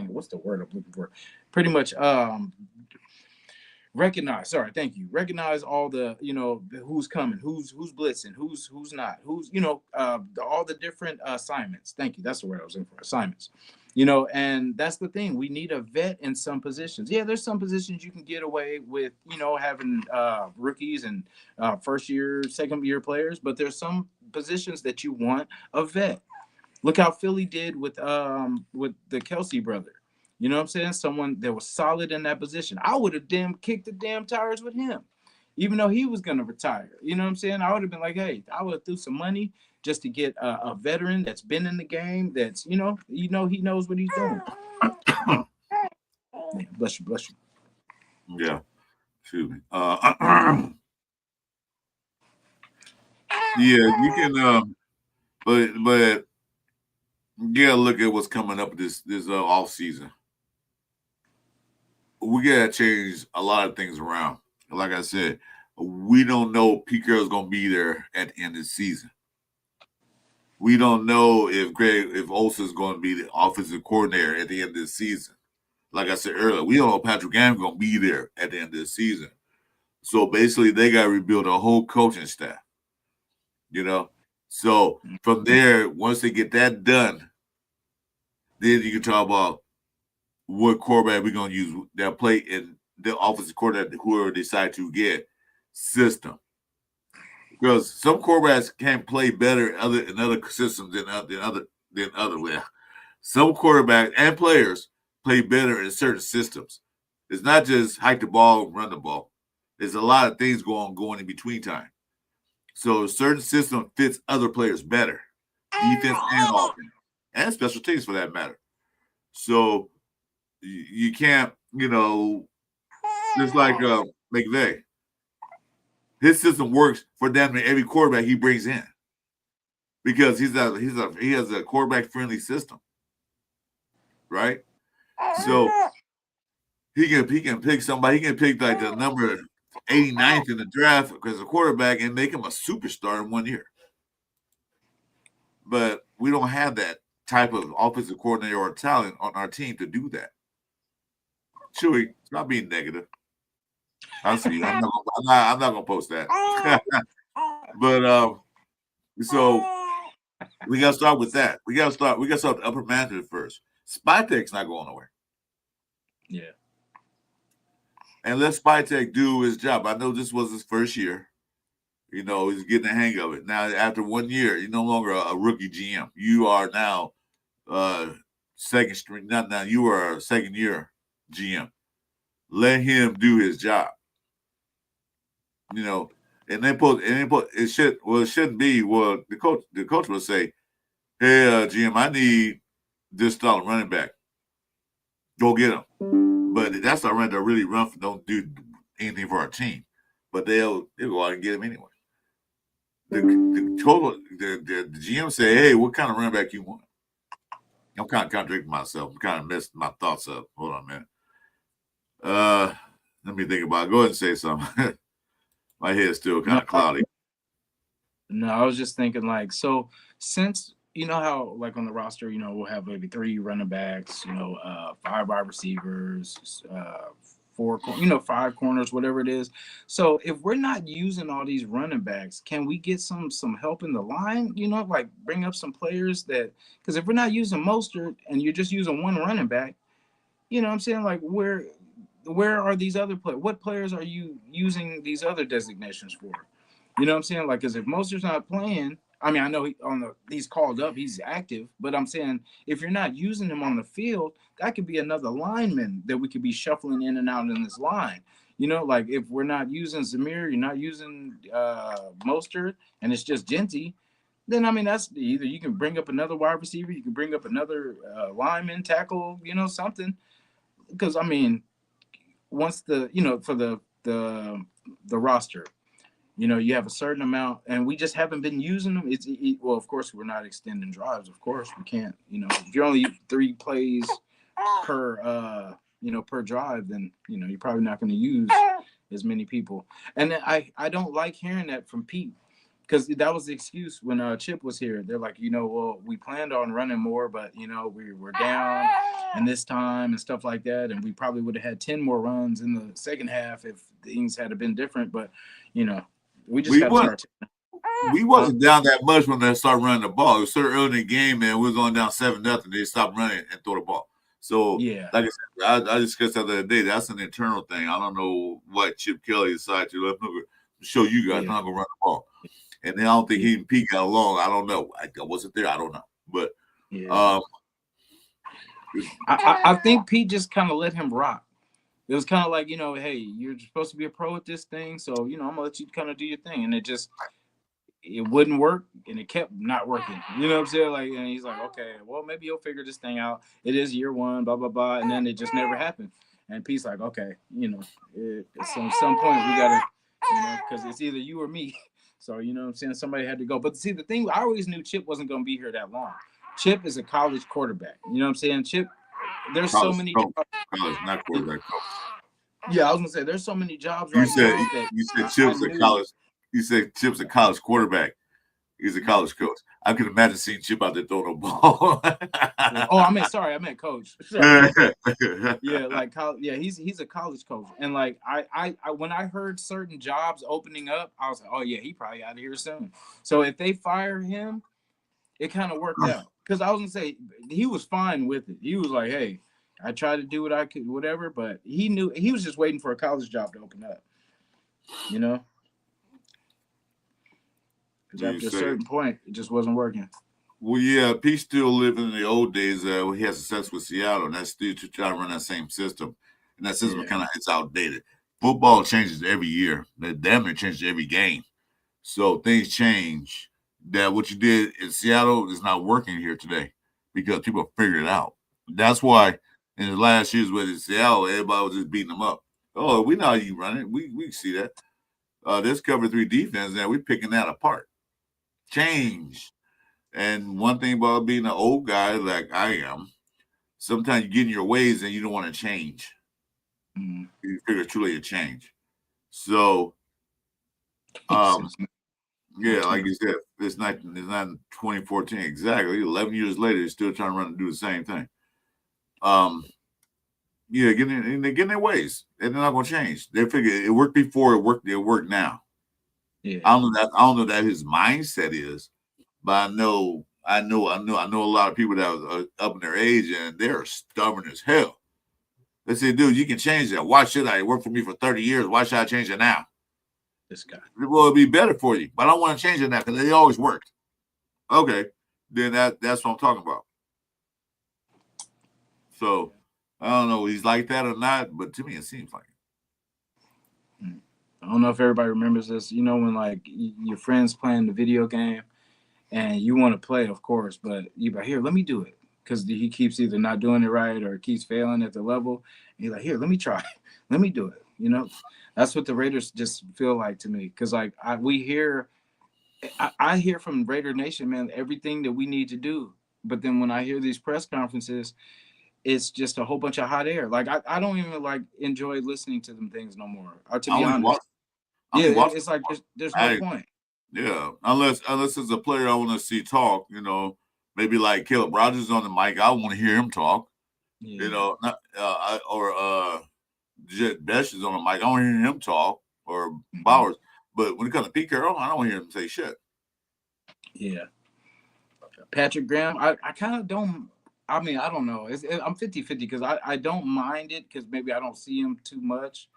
what's the word I'm looking for? Pretty much recognize. Sorry, thank you. Recognize all the, who's coming, who's blitzing, who's not, who's, all the different assignments. Thank you. That's the word I was looking for. Assignments. And that's the thing. We need a vet in some positions. Yeah, there's some positions you can get away with, having rookies and first year, second year players, but there's some positions that you want a vet. Look how Philly did with the Kelsey brother. You know what I'm saying? Someone that was solid in that position. I would have kicked the damn tires with him, even though he was gonna retire. You know what I'm saying? I would have been like, hey, I would have threw some money just to get a veteran that's been in the game. That's he knows what he's doing. Yeah, bless you. Yeah, excuse me. Yeah, you can. But you gotta look at what's coming up this off season. We gotta change a lot of things around. Like I said, we don't know Pete Carroll's gonna be there at the end of the season. We don't know if Olsen's going to be the offensive coordinator at the end of the season. Like I said earlier, we don't know if Patrick Graham's going to be there at the end of the season. So basically, they got to rebuild a whole coaching staff. So from there, once they get that done, then you can talk about what quarterback we're going to use that play in the offensive coordinator, whoever decide to get system. Because some quarterbacks can play better in other systems than other way. Some quarterbacks and players play better in certain systems. It's not just hike the ball and run the ball. There's a lot of things going in between time. So a certain system fits other players better, defense and offense, and special teams for that matter. So you can't, just like McVay. His system works for damn near every quarterback he brings in because he has a quarterback friendly system, right? So he can pick somebody. He can pick like the number 89th in the draft because a quarterback and make him a superstar in 1 year. But we don't have that type of offensive coordinator or talent on our team to do that. Chewy, it's not being negative. I see. I'm not gonna post that. But so we gotta start with that. We gotta start with the upper management first. Spytek's not going nowhere. Yeah. And let Spytek do his job. I know this was his first year. He's getting the hang of it. Now, after 1 year, you're no longer a rookie GM. You are now second string. Not now. You are a second year GM. Let him do his job. And they put it shouldn't be. Well, the coach will say, "Hey, GM, I need this style of running back. Go get him." But that's not running to really don't do anything for our team. But they'll go out and get him anyway. The GM say, "Hey, what kind of running back you want?" I'm kind of contradicting myself. I'm kind of messing my thoughts up. Hold on a minute. Let me think about it. Go ahead and say something. My head's still kind of cloudy. No, I was just thinking so since how like on the roster, we'll have maybe 3 running backs, 5 wide receivers, 5 corners, whatever it is. So if we're not using all these running backs, can we get some help in the line? Like bring up some players because if we're not using Mostert and you're just using one running back, what I'm saying, like where are these other players? What players are you using these other designations for? You know what I'm saying? Like, because if Mostert's not playing, I mean, I know he's called up, he's active, but I'm saying if you're not using him on the field, that could be another lineman that we could be shuffling in and out in this line. Like if we're not using Zamir, you're not using Mostert, and it's just Genty, then I mean that's either you can bring up another wide receiver, you can bring up another lineman, tackle, something. Because I mean, once for the roster, you have a certain amount, and we just haven't been using them. Well, of course, we're not extending drives. Of course, we can't. If you're only 3 plays per drive, then you're probably not going to use as many people. And then I don't like hearing that from Pete, because that was the excuse when Chip was here. They're like, well, we planned on running more, but we were down and this time and stuff like that, and we probably would have had 10 more runs in the second half if things had been different. But we just got to start. we wasn't down that much when they started running the ball. It was so early in the game, man. We was on down 7-0. They stopped running and throw the ball. So, Yeah. like I said, I discussed that the other day. That's an internal thing. I don't know what Chip Kelly decided to show you guys. I'm not gonna run the ball. And then I don't think he and Pete got along. I don't know. I wasn't there. I don't know. But I think Pete just kind of let him rock. It was kind of like, hey, you're supposed to be a pro at this thing, so I'm gonna let you kind of do your thing, and it wouldn't work, and it kept not working. You know what I'm saying? Like, and he's like, okay, well, maybe you'll figure this thing out. It is year one, blah blah blah, and then it just never happened. And Pete's like, okay, at some point we gotta, because it's either you or me. So what I'm saying, somebody had to go. But see, the thing, I always knew Chip wasn't gonna be here that long. Chip is a college quarterback. You know what I'm saying? Chip, there's so many. College, not quarterback. Yeah, I was gonna say there's so many jobs. You said Chip's a college. You said Chip's a college quarterback. He's a college coach. I could imagine seeing Chip out there throwing a ball. I meant coach. Yeah, like college. Yeah, he's a college coach, and like I when I heard certain jobs opening up, I was like, oh yeah, he probably out of here soon. So if they fire him, it kind of worked out, because I was gonna say he was fine with it. He was like, hey, I tried to do what I could, whatever, but he knew he was just waiting for a college job to open up. Because after a certain point, it just wasn't working. Well, yeah, Pete's still living in the old days. He had success with Seattle, and that's still to try to run that same system. And that system it's outdated. Football changes every year. That damn near changes every game. So things change. That what you did in Seattle is not working here today because people figured it out. That's why in the last years with Seattle, everybody was just beating them up. Oh, we know how you run it. We see that. This cover 3 defense, and we're picking that apart. Change. And one thing about being an old guy like I am, sometimes you get in your ways and you don't want to change. Mm-hmm. You figure it's too late to change. So, yeah, like you said, it's not 2014 exactly. 11 years later, they're still trying to run and do the same thing. Yeah, getting in their ways, and they're not going to change. They figure it worked before, it worked now. Yeah, I don't know that his mindset is, but I know a lot of people that are up in their age and they're stubborn as hell. They say, dude, you can change that. Why should I? It worked for me for 30 years. Why should I change it now? This guy. Well, it'd be better for you, but I don't want to change it now because it always worked. Okay, then that's what I'm talking about. So I don't know if he's like that or not, but to me it seems like it. I don't know if everybody remembers this. When like your friends playing the video game and you want to play, of course, but you're like, here, let me do it. Because he keeps either not doing it right or keeps failing at the level. And he's like, here, let me try. Let me do it. That's what the Raiders just feel like to me. Because like I hear from Raider Nation, man, everything that we need to do. But then when I hear these press conferences, it's just a whole bunch of hot air. Like I don't even like enjoy listening to them things no more. To be honest, it's like there's no point. Yeah, unless it's a player I want to see talk. Maybe like Caleb Rogers on the mic. I want to hear him talk. Yeah. Or Jet Besh is on the mic. I want to hear him talk, or Bowers. But when it comes to Pete Carroll, I don't want to hear him say shit. Yeah. Patrick Graham, I kind of don't. I mean, I don't know. I'm 50-50 because I don't mind it because maybe I don't see him too much,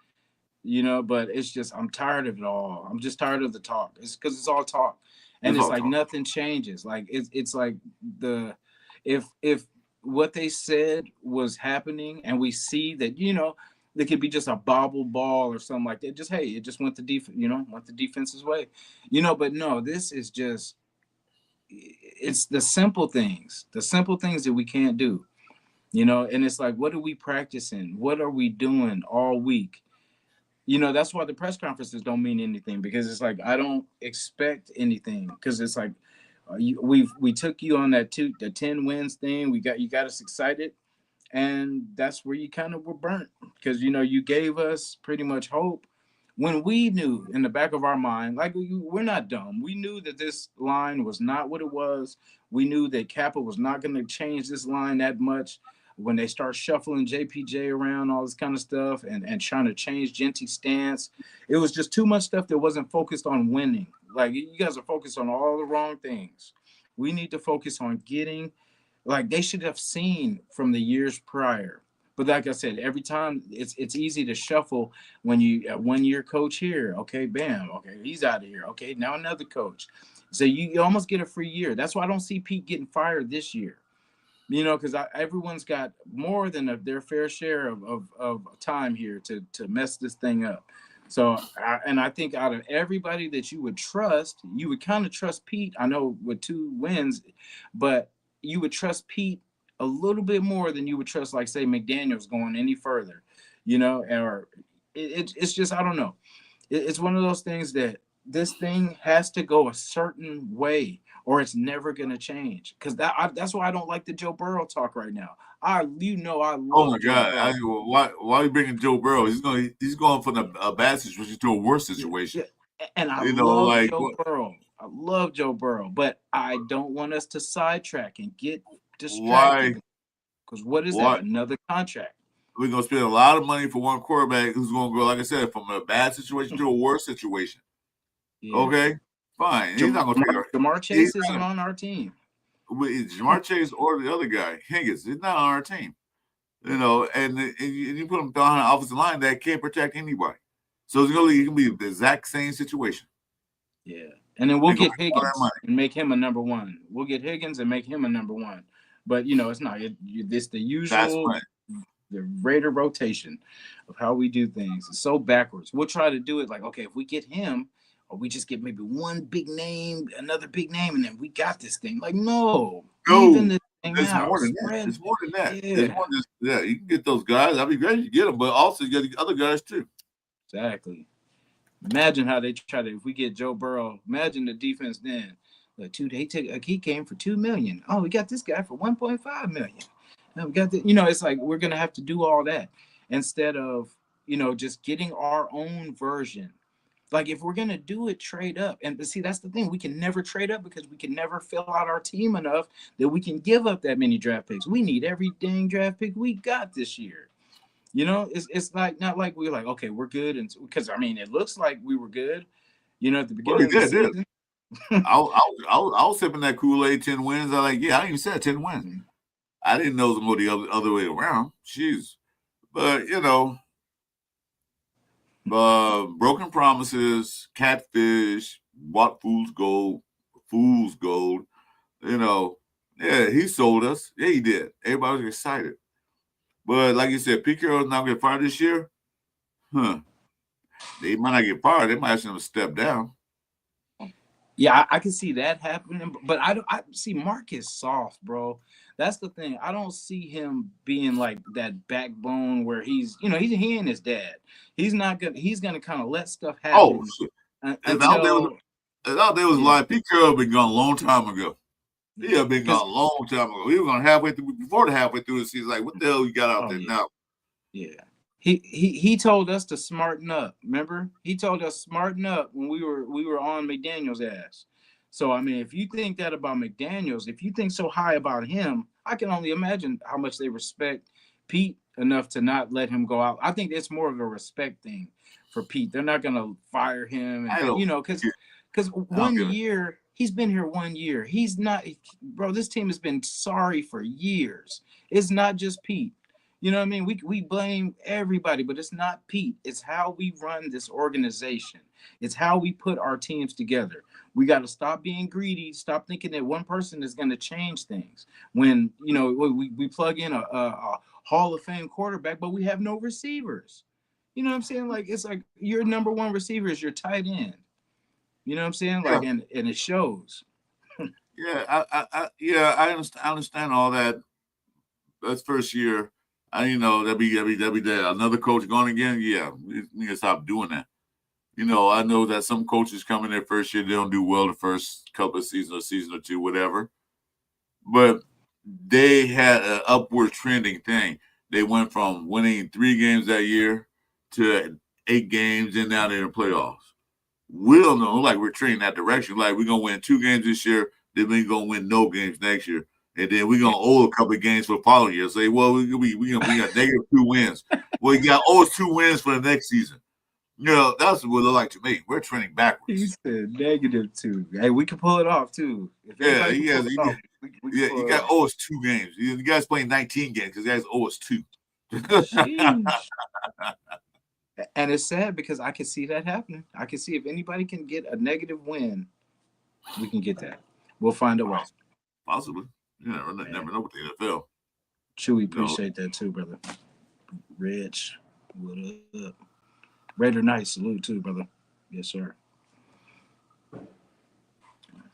but it's just I'm tired of it all. I'm just tired of the talk. It's because it's all talk. And it's like talk. Nothing changes. Like it's like if what they said was happening and we see that, it could be just a bobble ball or something like that. It just went the defense's way. But no, this is just it's the simple things that we can't do, and it's like, what are we practicing? What are we doing all week? That's why the press conferences don't mean anything, because it's like, I don't expect anything, because it's like, we took you on the 10 wins thing. You got us excited. And that's where you kind of were burnt, because, you gave us pretty much hope when we knew in the back of our mind, like, we're not dumb. We knew that this line was not what it was. We knew that Kappa was not going to change this line that much. When they start shuffling JPJ around, all this kind of stuff, and trying to change Genty's stance, it was just too much stuff that wasn't focused on winning. Like, you guys are focused on all the wrong things. We need to focus on getting, like, they should have seen from the years prior. But like I said, every time it's easy to shuffle when you 1 year coach here. Okay, bam. Okay, he's out of here. Okay, now another coach. So you almost get a free year. That's why I don't see Pete getting fired this year. You know, because everyone's got more than their fair share of time here to mess this thing up. So, I think out of everybody that you would trust, you would kind of trust Pete. I know with 2 wins, but you would trust Pete a little bit more than you would trust, like, say, McDaniels going any further, you know, or it's just, I don't know. It's one of those things that this thing has to go a certain way or it's never going to change. Because that's why I don't like the Joe Burrow talk right now. I Oh love my Joe God! Burrow. Why are you bringing Joe Burrow? He's going from a bad situation to a worse situation. Yeah, and I You know, love like Joe Burrow. I love Joe Burrow, but I don't want us to sidetrack and get why distracted. Because what is that? why Another contract. we're gonna spend a lot of money for one quarterback who's gonna go, like I said, from a bad situation to a worse situation. Yeah. Okay, fine. He's not gonna take our. Jamar He's Chase isn't not on our team. Jamar Chase or the other guy, Higgins. He's not on our team. You know, and you put him down on an offensive line that can't protect anybody. So it's gonna be the exact same situation. Yeah. And then we'll And go get make all that Higgins money. and make him a number 1. We'll get Higgins and make him a number 1. But, you know, it's not. It's the That's usual, fine. the Raider rotation of how we do things. It's so backwards. We'll try to do it like, okay, if we get him, or we just get maybe one big name, another big name, and then we got this thing. Like, no, even No, this thing it's out. more than that. Spread. It's more than that. It's Yeah, more than just, yeah. You can get those guys. That'd be great. You get them, but also you get the other guys too. exactly. Imagine how they try to, if we get Joe Burrow, imagine the defense then. Like, he came for $2 million. Oh, we got this guy for $1.5 million. Now we got the, you know, it's like we're gonna have to do all that instead of, you know, just getting our own version. Like, if we're gonna do it, trade up. And see, that's the thing. We can never trade up because we can never fill out our team enough that we can give up that many draft picks. We need every dang draft pick we got this year. You know, it's like not like we're like, okay, we're good, and because I mean, it looks like we were good, you know, at the Well, beginning of the yeah, it is. season. I was sipping that Kool-Aid 10 wins. I like, yeah, I didn't even say 10 wins. I didn't know it was going the other way around. Jeez. But, you know, broken promises, catfish, what fool's gold, you know. Yeah, he sold us. Yeah, he did. Everybody was excited. But like you said, Pete Carroll's not going to get fired this year. Huh. They might not get fired. They might have to step down. Yeah, I can see that happening, but I see Mark is soft, bro. That's the thing. I don't see him being like that backbone where he's, you know, he and his dad. He's gonna kind of let stuff happen Shit. until Out there was like Pete Carroll been gone a long time ago. He had been gone a long time ago. He was gone halfway through before the halfway through the season. Like, what the hell you got out there now? Yeah. He told us to smarten up. Remember? He told us smarten up when we were on McDaniel's ass. So I mean, if you think that about McDaniel's, if you think so high about him, I can only imagine how much they respect Pete enough to not let him go out. I think it's more of a respect thing for Pete. They're not gonna fire him, and, you know, because 1 year he's been here 1 year. He's not, bro. This team has been sorry for years. It's not just Pete. You know what I mean? We blame everybody, but it's not Pete. It's how we run this organization. It's how we put our teams together. We got to stop being greedy. Stop thinking that one person is going to change things. When, you know, we plug in a Hall of Fame quarterback, but we have no receivers. You know what I'm saying? Like, it's like your number 1 receiver is your tight end. You know what I'm saying? Like, and it shows. I understand all that. That's first year. You know, that'd be another coach going again. Yeah, we need to stop doing that. You know, I know that some coaches come in their first year, they don't do well the first couple of seasons, or season or two, whatever. But they had an upward trending thing. They went from winning 3 games that year to 8 games, and now they're in the playoffs. We don't know, like we're trending that direction. Like, we're gonna win 2 games this year, then we're gonna win no games next year. And then we're going to owe a couple of games for the following year. Say, well, we got -2 wins. Well, you got owe us 2 wins for the next season. That's what it looked like to me. We're trending He backwards. said -2. Hey, we can pull it off too. If Yeah, anybody he can has. pull it off, we can Yeah, pull you it got off. owe us 2 games. You guys playing 19 games because you guys owe us 2. Sheesh. And it's sad because I can see that happening. I can see if anybody can get a negative win, we can get that. We'll find a way. Possibly. You never know with the NFL. Chewy, appreciate that too, brother. Rich, what up? Raider Knight, salute too, brother. Yes, sir. I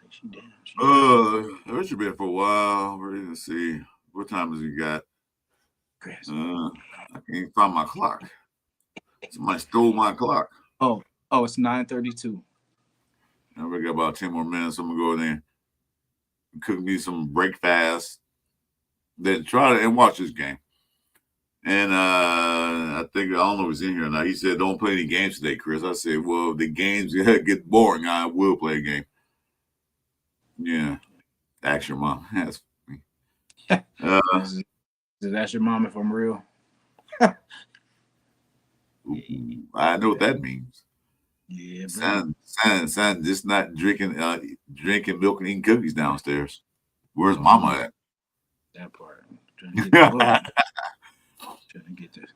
think she did. It should be for a while. We're going to see. What time has he got? I can't find my clock. Somebody stole my clock. Oh, it's 9:32. Now we got about 10 more minutes. I'm gonna go in there, cook me some breakfast, then try to and watch this game. And I don't know if he's in here now. He said, "Don't play any games today, Chris." I said, "Well, the games get boring. I will play a game." Yeah, ask your mom. That's me. That's your mom if I'm real. I know what that means. Yeah, son, just not drinking milk and eating cookies downstairs. Where's mama at? That part. Trying to get this.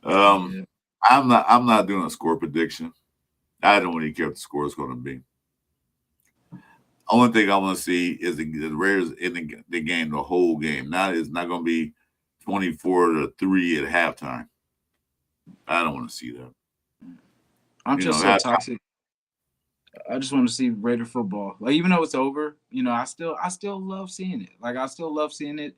Yeah. I'm not doing a score prediction. I don't really care what the score is going to be. Only thing I want to see is the Raiders in the game the whole game. Now it's not going to be 24-3 at halftime. I don't want to see that. I'm just so toxic. I just want to see Raider football. Like, even though it's over, I still love seeing it. Like, I still love seeing it.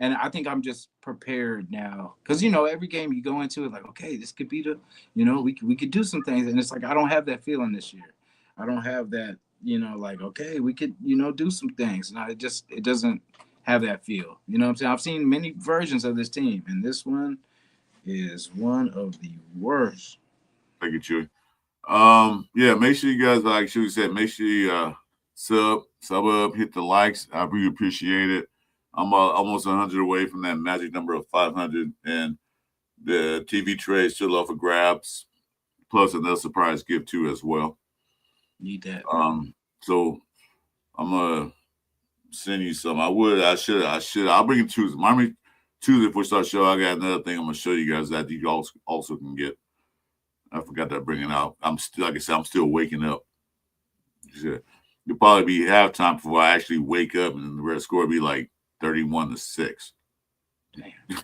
And I think I'm just prepared now. Because, every game you go into it, like, okay, this could be we could do some things. And it's like, I don't have that feeling this year. I don't have that, like, okay, we could, do some things. And it doesn't have that feel. You know what I'm saying? I've seen many versions of this team. And this one is one of the worst. Thank you, Chewy. Yeah, make sure you guys, like Chewy said, make sure you sub up, hit the likes. I really appreciate it. I'm almost 100 away from that magic number of 500, and the TV tray is still up for grabs, plus another surprise gift too as well. Need that. So I'm gonna send you some. I should. I'll bring it Tuesday. Tuesday before we start the show, I got another thing I'm gonna show you guys that you also can get. I forgot to bring it out. I'm still waking up. You'll probably be halftime before I actually wake up, and the red score will be like 31-6. Damn. I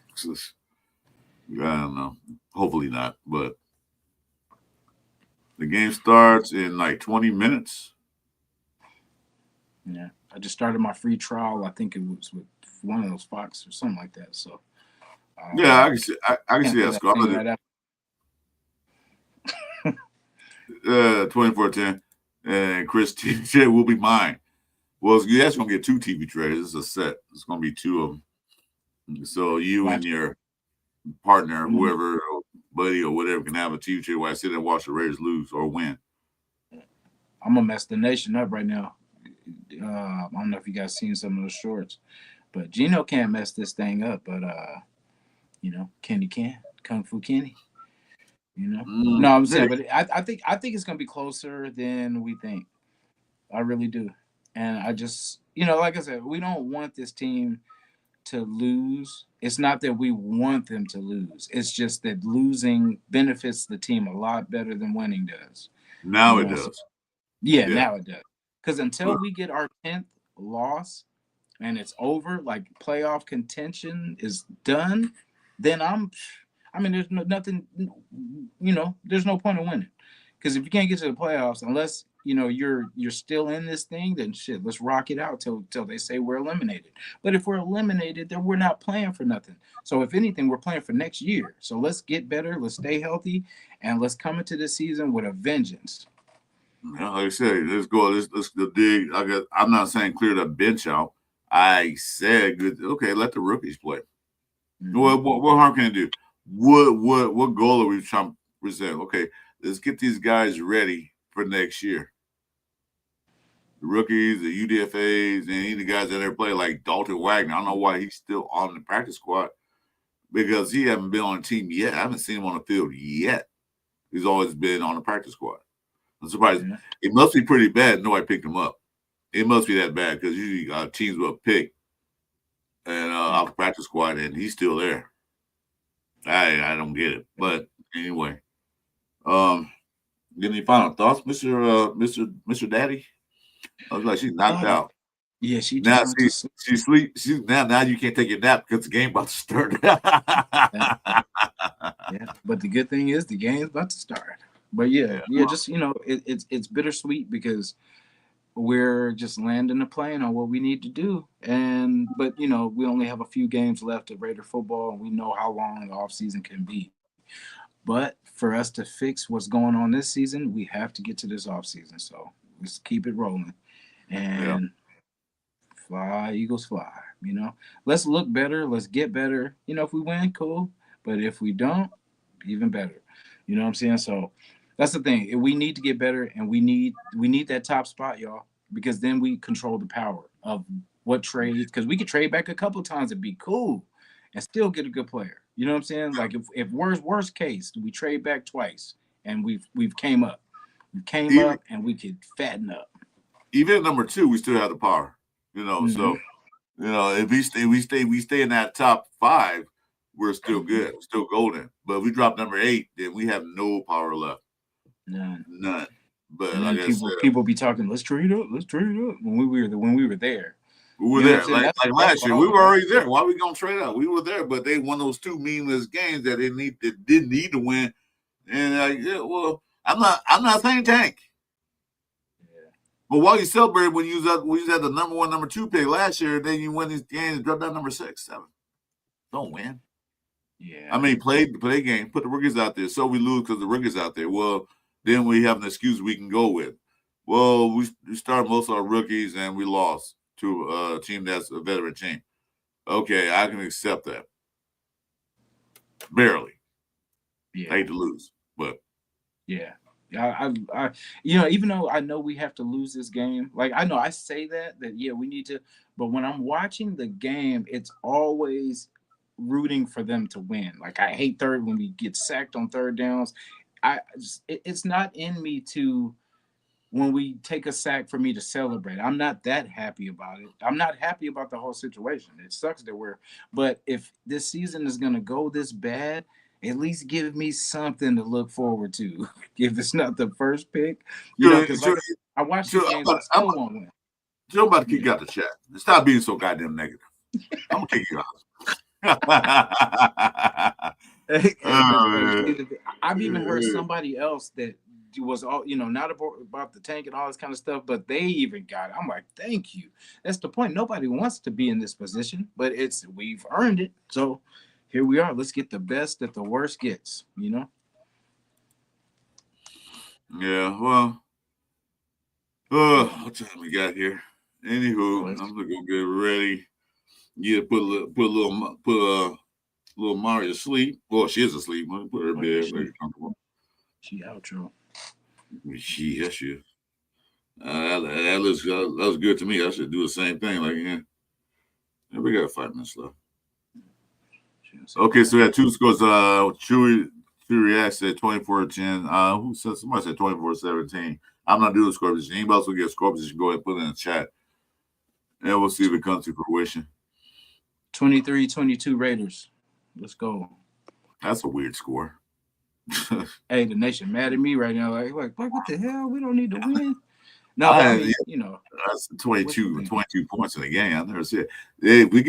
don't know. Hopefully not, but the game starts in like 20 minutes. Yeah, I just started my free trial. I think it was with one of those Fox or something like that. So yeah, I can see that score. Right 24-10, and Chris TJ will be mine. Well, you guys gonna get 2 TV trays. It's a set. It's gonna be 2 of them. So you and your partner, whoever, or buddy or whatever, can have a TV tray while I sit and watch the Raiders lose or win. I'm gonna mess the nation up right now. I don't know if you guys seen some of those shorts, but Gino can't mess this thing up. But Kenny can. Kung Fu Kenny. No, I'm saying, but I think it's gonna be closer than we think. I really do, and I just like I said, we don't want this team to lose. It's not that we want them to lose. It's just that losing benefits the team a lot better than winning does. Now it does. Yeah, now it does. Because until we get our 10th loss and it's over, like playoff contention is done, then there's nothing, there's no point in winning. Because if you can't get to the playoffs, unless you're still in this thing, then shit, let's rock it out till they say we're eliminated. But if we're eliminated, then we're not playing for nothing. So if anything, we're playing for next year. So let's get better, let's stay healthy, and let's come into this season with a vengeance. Yeah, like I said, let's go. Let's dig. I'm not saying clear the bench out. I said, good. Okay, let the rookies play. Mm-hmm. What harm can it do? What goal are we trying to present? Okay, let's get these guys ready for next year. The rookies, the UDFAs, and any of the guys that ever play, like Dalton Wagner. I don't know why he's still on the practice squad because he hasn't been on the team yet. I haven't seen him on the field yet. He's always been on the practice squad. I'm surprised. Yeah. It must be pretty bad. Nobody picked him up. It must be that bad because usually teams will pick and off the practice squad, and he's still there. I don't get it, but anyway, any final thoughts, Mr. Daddy? I was like, she's knocked out. Yeah, she Now just went to sleep. she sleep. She's now you can't take your nap because the game about to start. Yeah, but the good thing is the game's about to start. But yeah, just it's bittersweet because we're just landing the plane on what we need to do. But we only have a few games left of Raider football, and we know how long the offseason can be. But for us to fix what's going on this season, we have to get to this offseason. So let's keep it rolling. And fly, Eagles fly, Let's look better. Let's get better. If we win, cool. But if we don't, even better. You know what I'm saying? So that's the thing. We need to get better, and we need that top spot, y'all, because then we control the power of what trades. Because we could trade back a couple of times and be cool and still get a good player. You know what I'm saying? Like if worst case, we trade back twice and we've came up. We came up and we could fatten up. Even at number 2, we still have the power. So if we stay in that top 5, we're still good, still golden. But if we drop number 8, then we have no power left. None. But and like people be talking, let's trade up when we were there. We were there. Like last year, we were already there. Why are we gonna trade up? We were there, but they won those 2 meaningless games that they didn't need to win. And I'm not saying tank. But why you celebrate when you was at the number 1, number 2 pick last year, then you win these games and drop down number 6, 7. Don't win. Yeah. I mean, play game, put the rookies out there. So we lose because the rookies out there. Well, then we have an excuse we can go with. Well, we started most of our rookies and we lost to a team that's a veteran team. Okay, I can accept that. Barely. Yeah. I hate to lose, but yeah. I even though I know we have to lose this game, like I know I say that we need to, but when I'm watching the game, it's always rooting for them to win. Like I hate when we get sacked on third downs. It's not in me to, when we take a sack, for me to celebrate. I'm not that happy about it. I'm not happy about the whole situation. It sucks that but if this season is going to go this bad, at least give me something to look forward to. If it's not the first pick, because I watch the games, I still won't win. Joe about to kick you out the chat. Stop being so goddamn negative. I'm going to kick you out. I've even heard somebody else that was all not about the tank and all this kind of stuff, but they even got it. I'm like, thank you. That's the point. Nobody wants to be in this position, but we've earned it. So here we are. Let's get the best that the worst gets. Yeah. Well. What time we got here? Anywho, I'm gonna go get ready. Yeah, put a little Mari to sleep. Well, she is asleep. I'm gonna put her in bed. Very comfortable. She outro. She is. That looks good to me. I should do the same thing. We got 5 minutes left. Okay, so we had 2 scores. Chewy React said 24-10. Who said? Somebody said 24-17. I'm not doing the score position. Anybody else will get a score position, go ahead and put it in the chat. And we'll see if it comes to fruition. 23-22 Raiders. Let's go. That's a weird score. Hey, the nation mad at me right now. Like, what the hell? We don't need to win. No, that's 22 points in the game. I've never said if we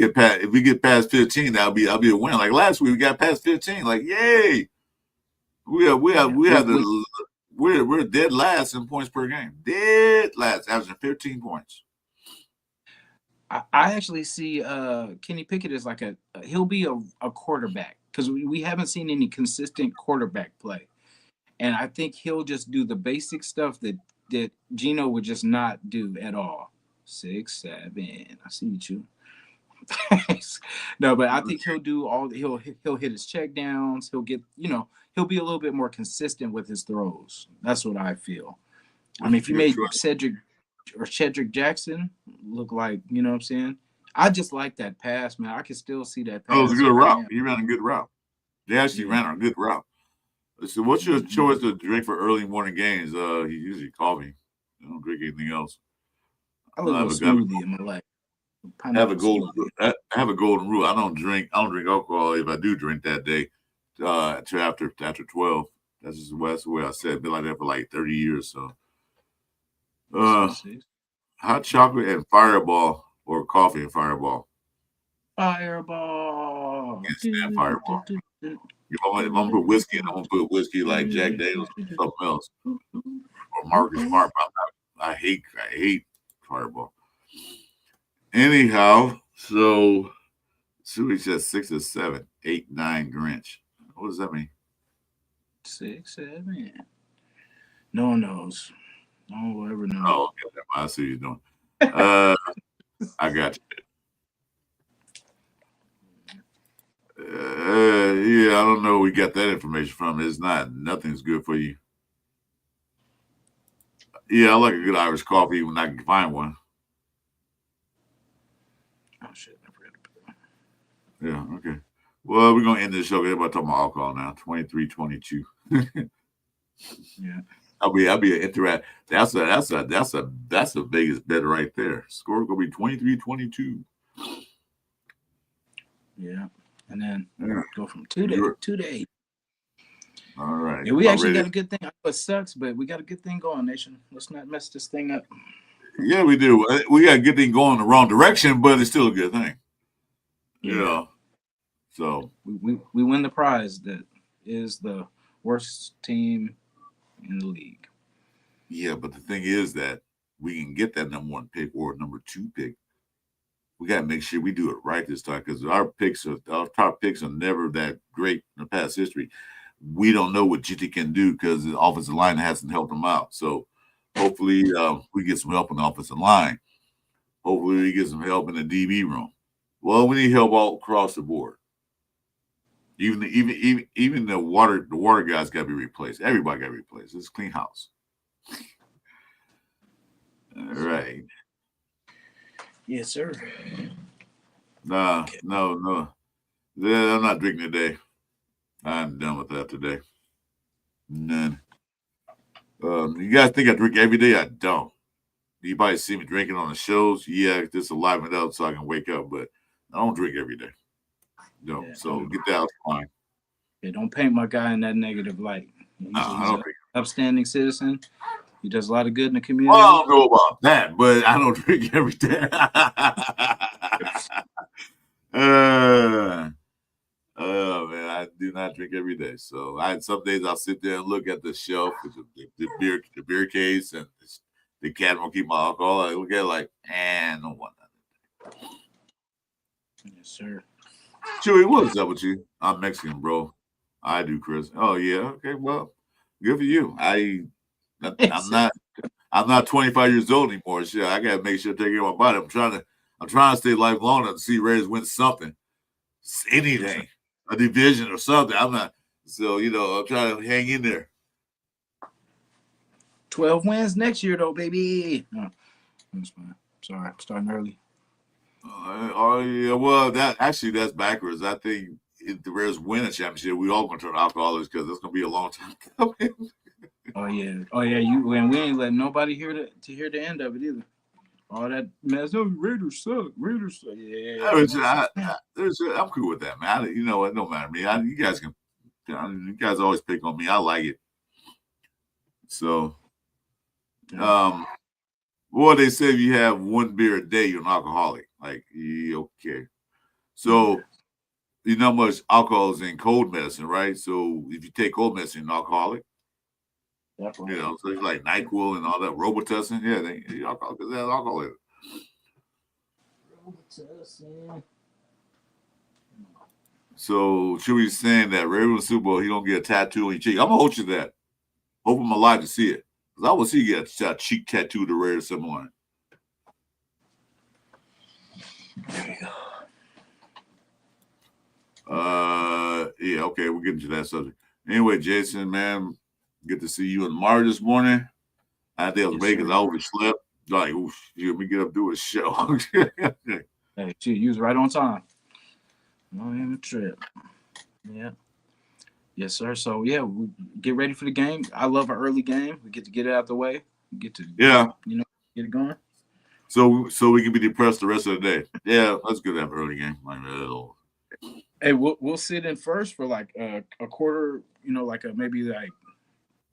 get past 15, I'll be a win. Like last week, we got past 15. Like, yay! We're dead last in points per game. Dead last, averaging 15 points. I actually see Kenny Pickett as like he'll be a quarterback, because we haven't seen any consistent quarterback play. And I think he'll just do the basic stuff that Geno would just not do at all. 6, 7. I see you too. No, but I think he'll do he'll hit his check downs. He'll get, he'll be a little bit more consistent with his throws. That's what I feel. I mean, if you made Cedric Jackson look like, you know what I'm saying? I just like that pass, man. I can still see that pass. Oh, it was a good route. He ran a good route. They actually ran a good route. So what's your choice to drink for early morning games? Usually coffee. I don't drink anything else. I love a smoothie in my life. I have a golden rule. I don't drink alcohol if I do drink that day till after 12. That's the way I said. Been like that for like 30 years. So hot chocolate and Fireball or coffee and Fireball. Fireball. Can't stand Fireball. If I'm gonna put whiskey in, I'm gonna put whiskey like Jack Daniels or something else. Or Marcus Smart. I hate Fireball. Anyhow, so Suey says 6 or 7, 8, 9 Grinch. What does that mean? 6, 7. No one knows. No one will ever know. Oh, okay. I see what you're doing. I got you. Yeah, I don't know where we got that information from. It's not. Nothing's good for you. Yeah, I like a good Irish coffee when I can find one. Oh, shit. I forgot to put it. Yeah, okay. Well, we're going to end this show. Everybody talking about alcohol now. 23-22. Yeah. I'll be an interact. That's the biggest bet right there. Score gonna be 23-22. Yeah. And then go from 2 to 8. All right. Yeah, we actually got a good thing. I know it sucks, but we got a good thing going, Nation. Let's not mess this thing up. Yeah, we do. We got a good thing going in the wrong direction, but it's still a good thing. Yeah. You know. So we win the prize that is the worst team in the league. Yeah, but the thing is that we can get that number 1 pick or number 2 pick. We got to make sure we do it right this time because our top picks are never that great in the past history. We don't know what GT can do because the offensive line hasn't helped them out. So hopefully we get some help on the offensive line. Hopefully we get some help in the DB room. Well, we need help all across the board. Even the water guys got to be replaced. Everybody got to be replaced. It's a clean house. All right. Yes, sir. No. Yeah, I'm not drinking today. I'm done with that today. None. You guys think I drink every day? I don't. You probably see me drinking on the shows. Yeah, just to liven it up so I can wake up, but I don't drink every day. No, yeah, so get that out fine. Yeah, don't paint my guy in that negative light. He's an upstanding citizen. He does a lot of good in the community. Well, I don't know about that, but I don't drink every day. Oh man, I do not drink every day. So some days I'll sit there and look at the shelf with the beer case and the cat won't keep my alcohol. I look at it like, no one. Yes, sir. Chewy, what's up with you? I'm Mexican, bro. I do, Chris. Oh yeah, okay. Well, good for you. I'm not 25 years old anymore. Shit, I gotta make sure I take care of my body. I'm trying to stay lifelong and see Raiders win something, anything, a division or something. I'm not. So I'm trying to hang in there. 12 wins next year, though, baby. No, that's fine. Sorry, I'm starting early. Yeah. Well, that's backwards. I think if the Raiders win a championship, we all gonna turn alcoholics because it's gonna be a long time coming. Oh yeah. We ain't letting nobody hear the end of it either. All that mess. No, Raiders suck. Yeah. I'm cool with that, man. You know what? No matter me. You guys always pick on me. I like it. So, well, they say if you have 1 beer a day, you're an alcoholic. Like, okay. So, you know how much alcohol is in cold medicine, right? So, if you take cold medicine, you're an alcoholic. Definitely. So it's like NyQuil and all that, Robitussin. Yeah, they alcohol because there's alcohol in it. Robitussin. So Chewy's saying that Ravens Super Bowl, he don't get a tattoo on your cheek. I'm gonna hold you to that. Hope I'm alive to see it. Because I will see you get a cheek tattoo to Raiders someone. There you go. Yeah, okay, we'll get into that subject. Anyway, Jason, man. Good to see you in March this morning. I think I was late because I overslept. Like, let me get up do a show. Hey, you was right on time. No in the trip. Yeah. Yes, sir. So yeah, we get ready for the game. I love an early game. We get to get it out the way. We get to Yeah. get it going. So we can be depressed the rest of the day. Yeah, that's good to have an early game. Like, Hey, we'll sit in first for like a quarter. Like maybe like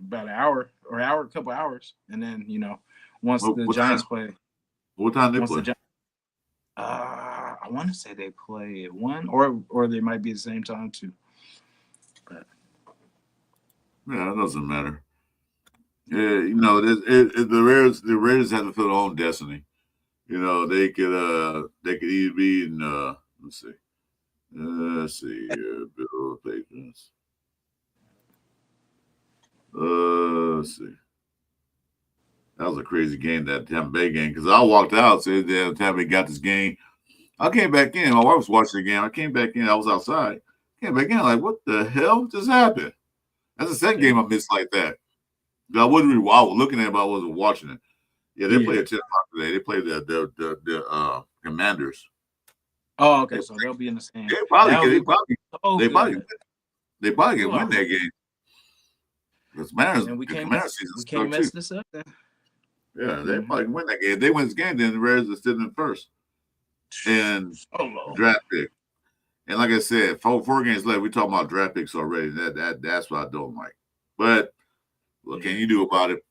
about an hour or a couple hours, and then once the what time? Giants play, What time they once the play? Giants, I want to say they play at 1, or they might be at the same time too. But Yeah, it doesn't matter. Yeah, the Raiders have to fill their own destiny. They could either be in let's see Bill Patriots. Let's see. That was a crazy game, that Tampa Bay game, because I walked out, said that Tampa Bay got this game. I came back in. My wife was watching the game. I came back in. I was outside. Came back in. Like, what the hell just happened? That's the second game I missed like that. I wasn't really, I was looking at it, but I wasn't watching it. Yeah, they played at 10 o'clock today. They played the Commanders. Oh, okay. So they'll be in the same. They probably can win that game. Because we can't season mess this up then. Yeah, they probably can win that game. If they win this game, then the Raiders are sitting in first. And draft pick. And like I said, 4 games left. We talking about draft picks already. That's what I don't like. But what can you do about it?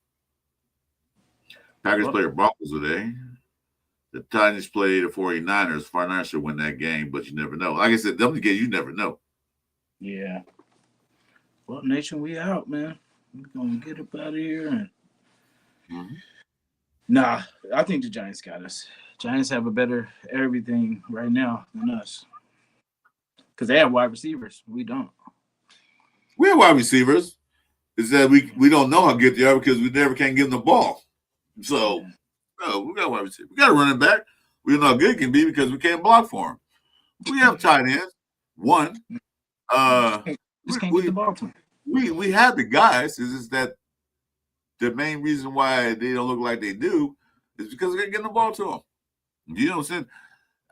Packers play the Broncos today. The Titans play the 49ers. 49ers should win that game, but you never know. Like I said, them game, you never know. Yeah. Well, Nation, we out, man. We're going to get up out of here. And Nah, I think the Giants got us. Giants have a better everything right now than us. Because they have wide receivers. We don't. We have wide receivers. It's that we don't know how good they are because we never can give them the ball. So, no, we got wide receivers. We got a running back. We don't know how good it can be because we can't block for him. We have tight ends. One. Just can't get the ball to him. We have the guys. It's just that the main reason why they don't look like they do is because they're getting the ball to them. You know what I'm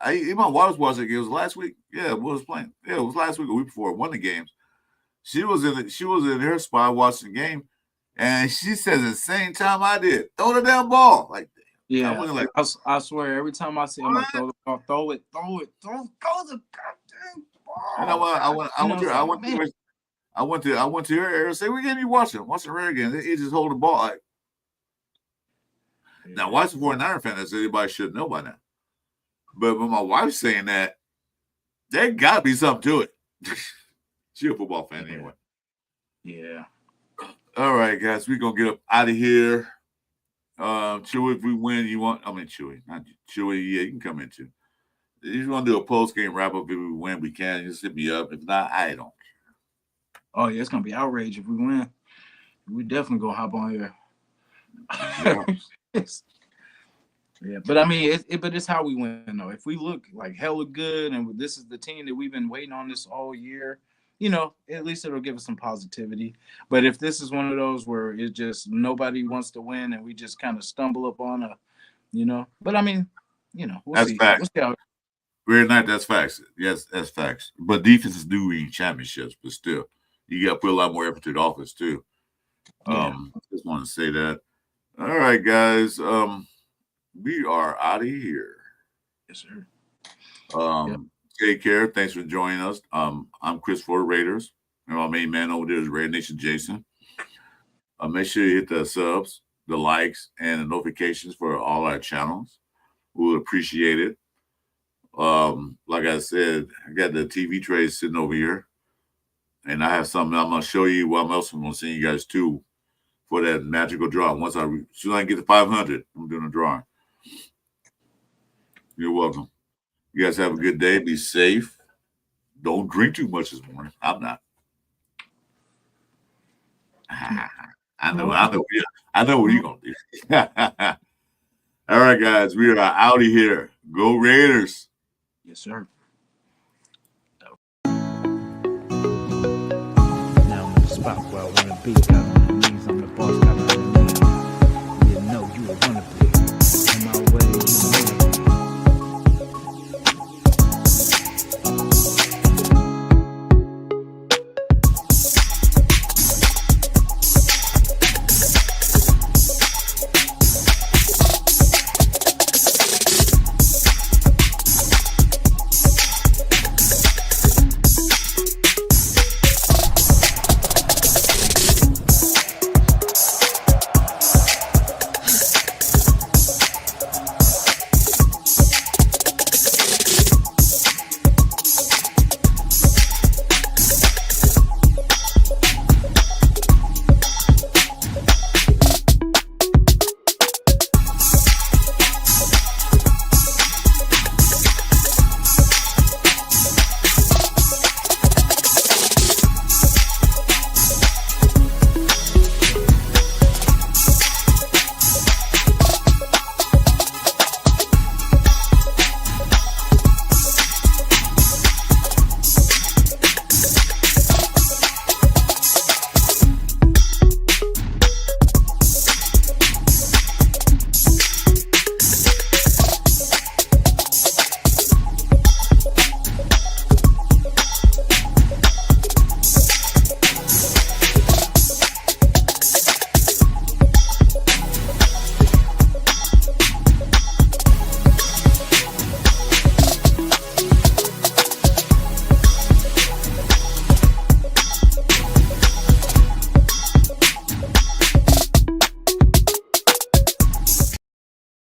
saying? My wife was watching the game. It was last week. Yeah, we was playing. Yeah, it was last week or week before. Won the games. She was in her spot watching the game, and she says at the same time I did, throw the damn ball. Like, yeah, I swear every time I see him, like, throw the ball, throw the goddamn ball. And I went to her area and said, "We can't be watching the rare game. They just hold the ball." Like, now, why is the 49er fan? As anybody should know by now. But when my wife's saying that, there got to be something to it. She's a football fan anyway. Yeah. All right, guys, we're going to get up out of here. Chewy, if we win, Chewy. Not Chewy, yeah, you can come in too. If you want to do a post-game wrap-up, if we win, we can. Just hit me up. If not, I don't care. Oh, yeah, it's going to be outrage if we win. We definitely going to hop on here. Yeah, but I mean, but it's how we win, though. If we look like hella good and this is the team that we've been waiting on this all year, at least it'll give us some positivity. But if this is one of those where it's just nobody wants to win and we just kind of stumble upon but I mean, we'll that's see. Facts. We'll see Very nice. That's facts. Yes, that's facts. But defenses do win championships, but still, you got to put a lot more effort to the offense too. Just want to say that. All right, guys. We are out of here. Yes, sir. Take care. Thanks for joining us. I'm Chris for Raiders. And my main man over there is Raider Nation Jason. Make sure you hit the subs, the likes, and the notifications for all our channels. We would appreciate it. Like I said, I got the TV tray sitting over here. And I have something I'm going to show you. What I'm also going to send you guys too for that magical draw. As soon as I get to 500, I'm doing a drawing. You're welcome. You guys have a good day. Be safe. Don't drink too much this morning. I'm not. I know what you're going to do. All right, guys. We are out of here. Go Raiders. Yes, sir. Now I'm in the spot where I want to be.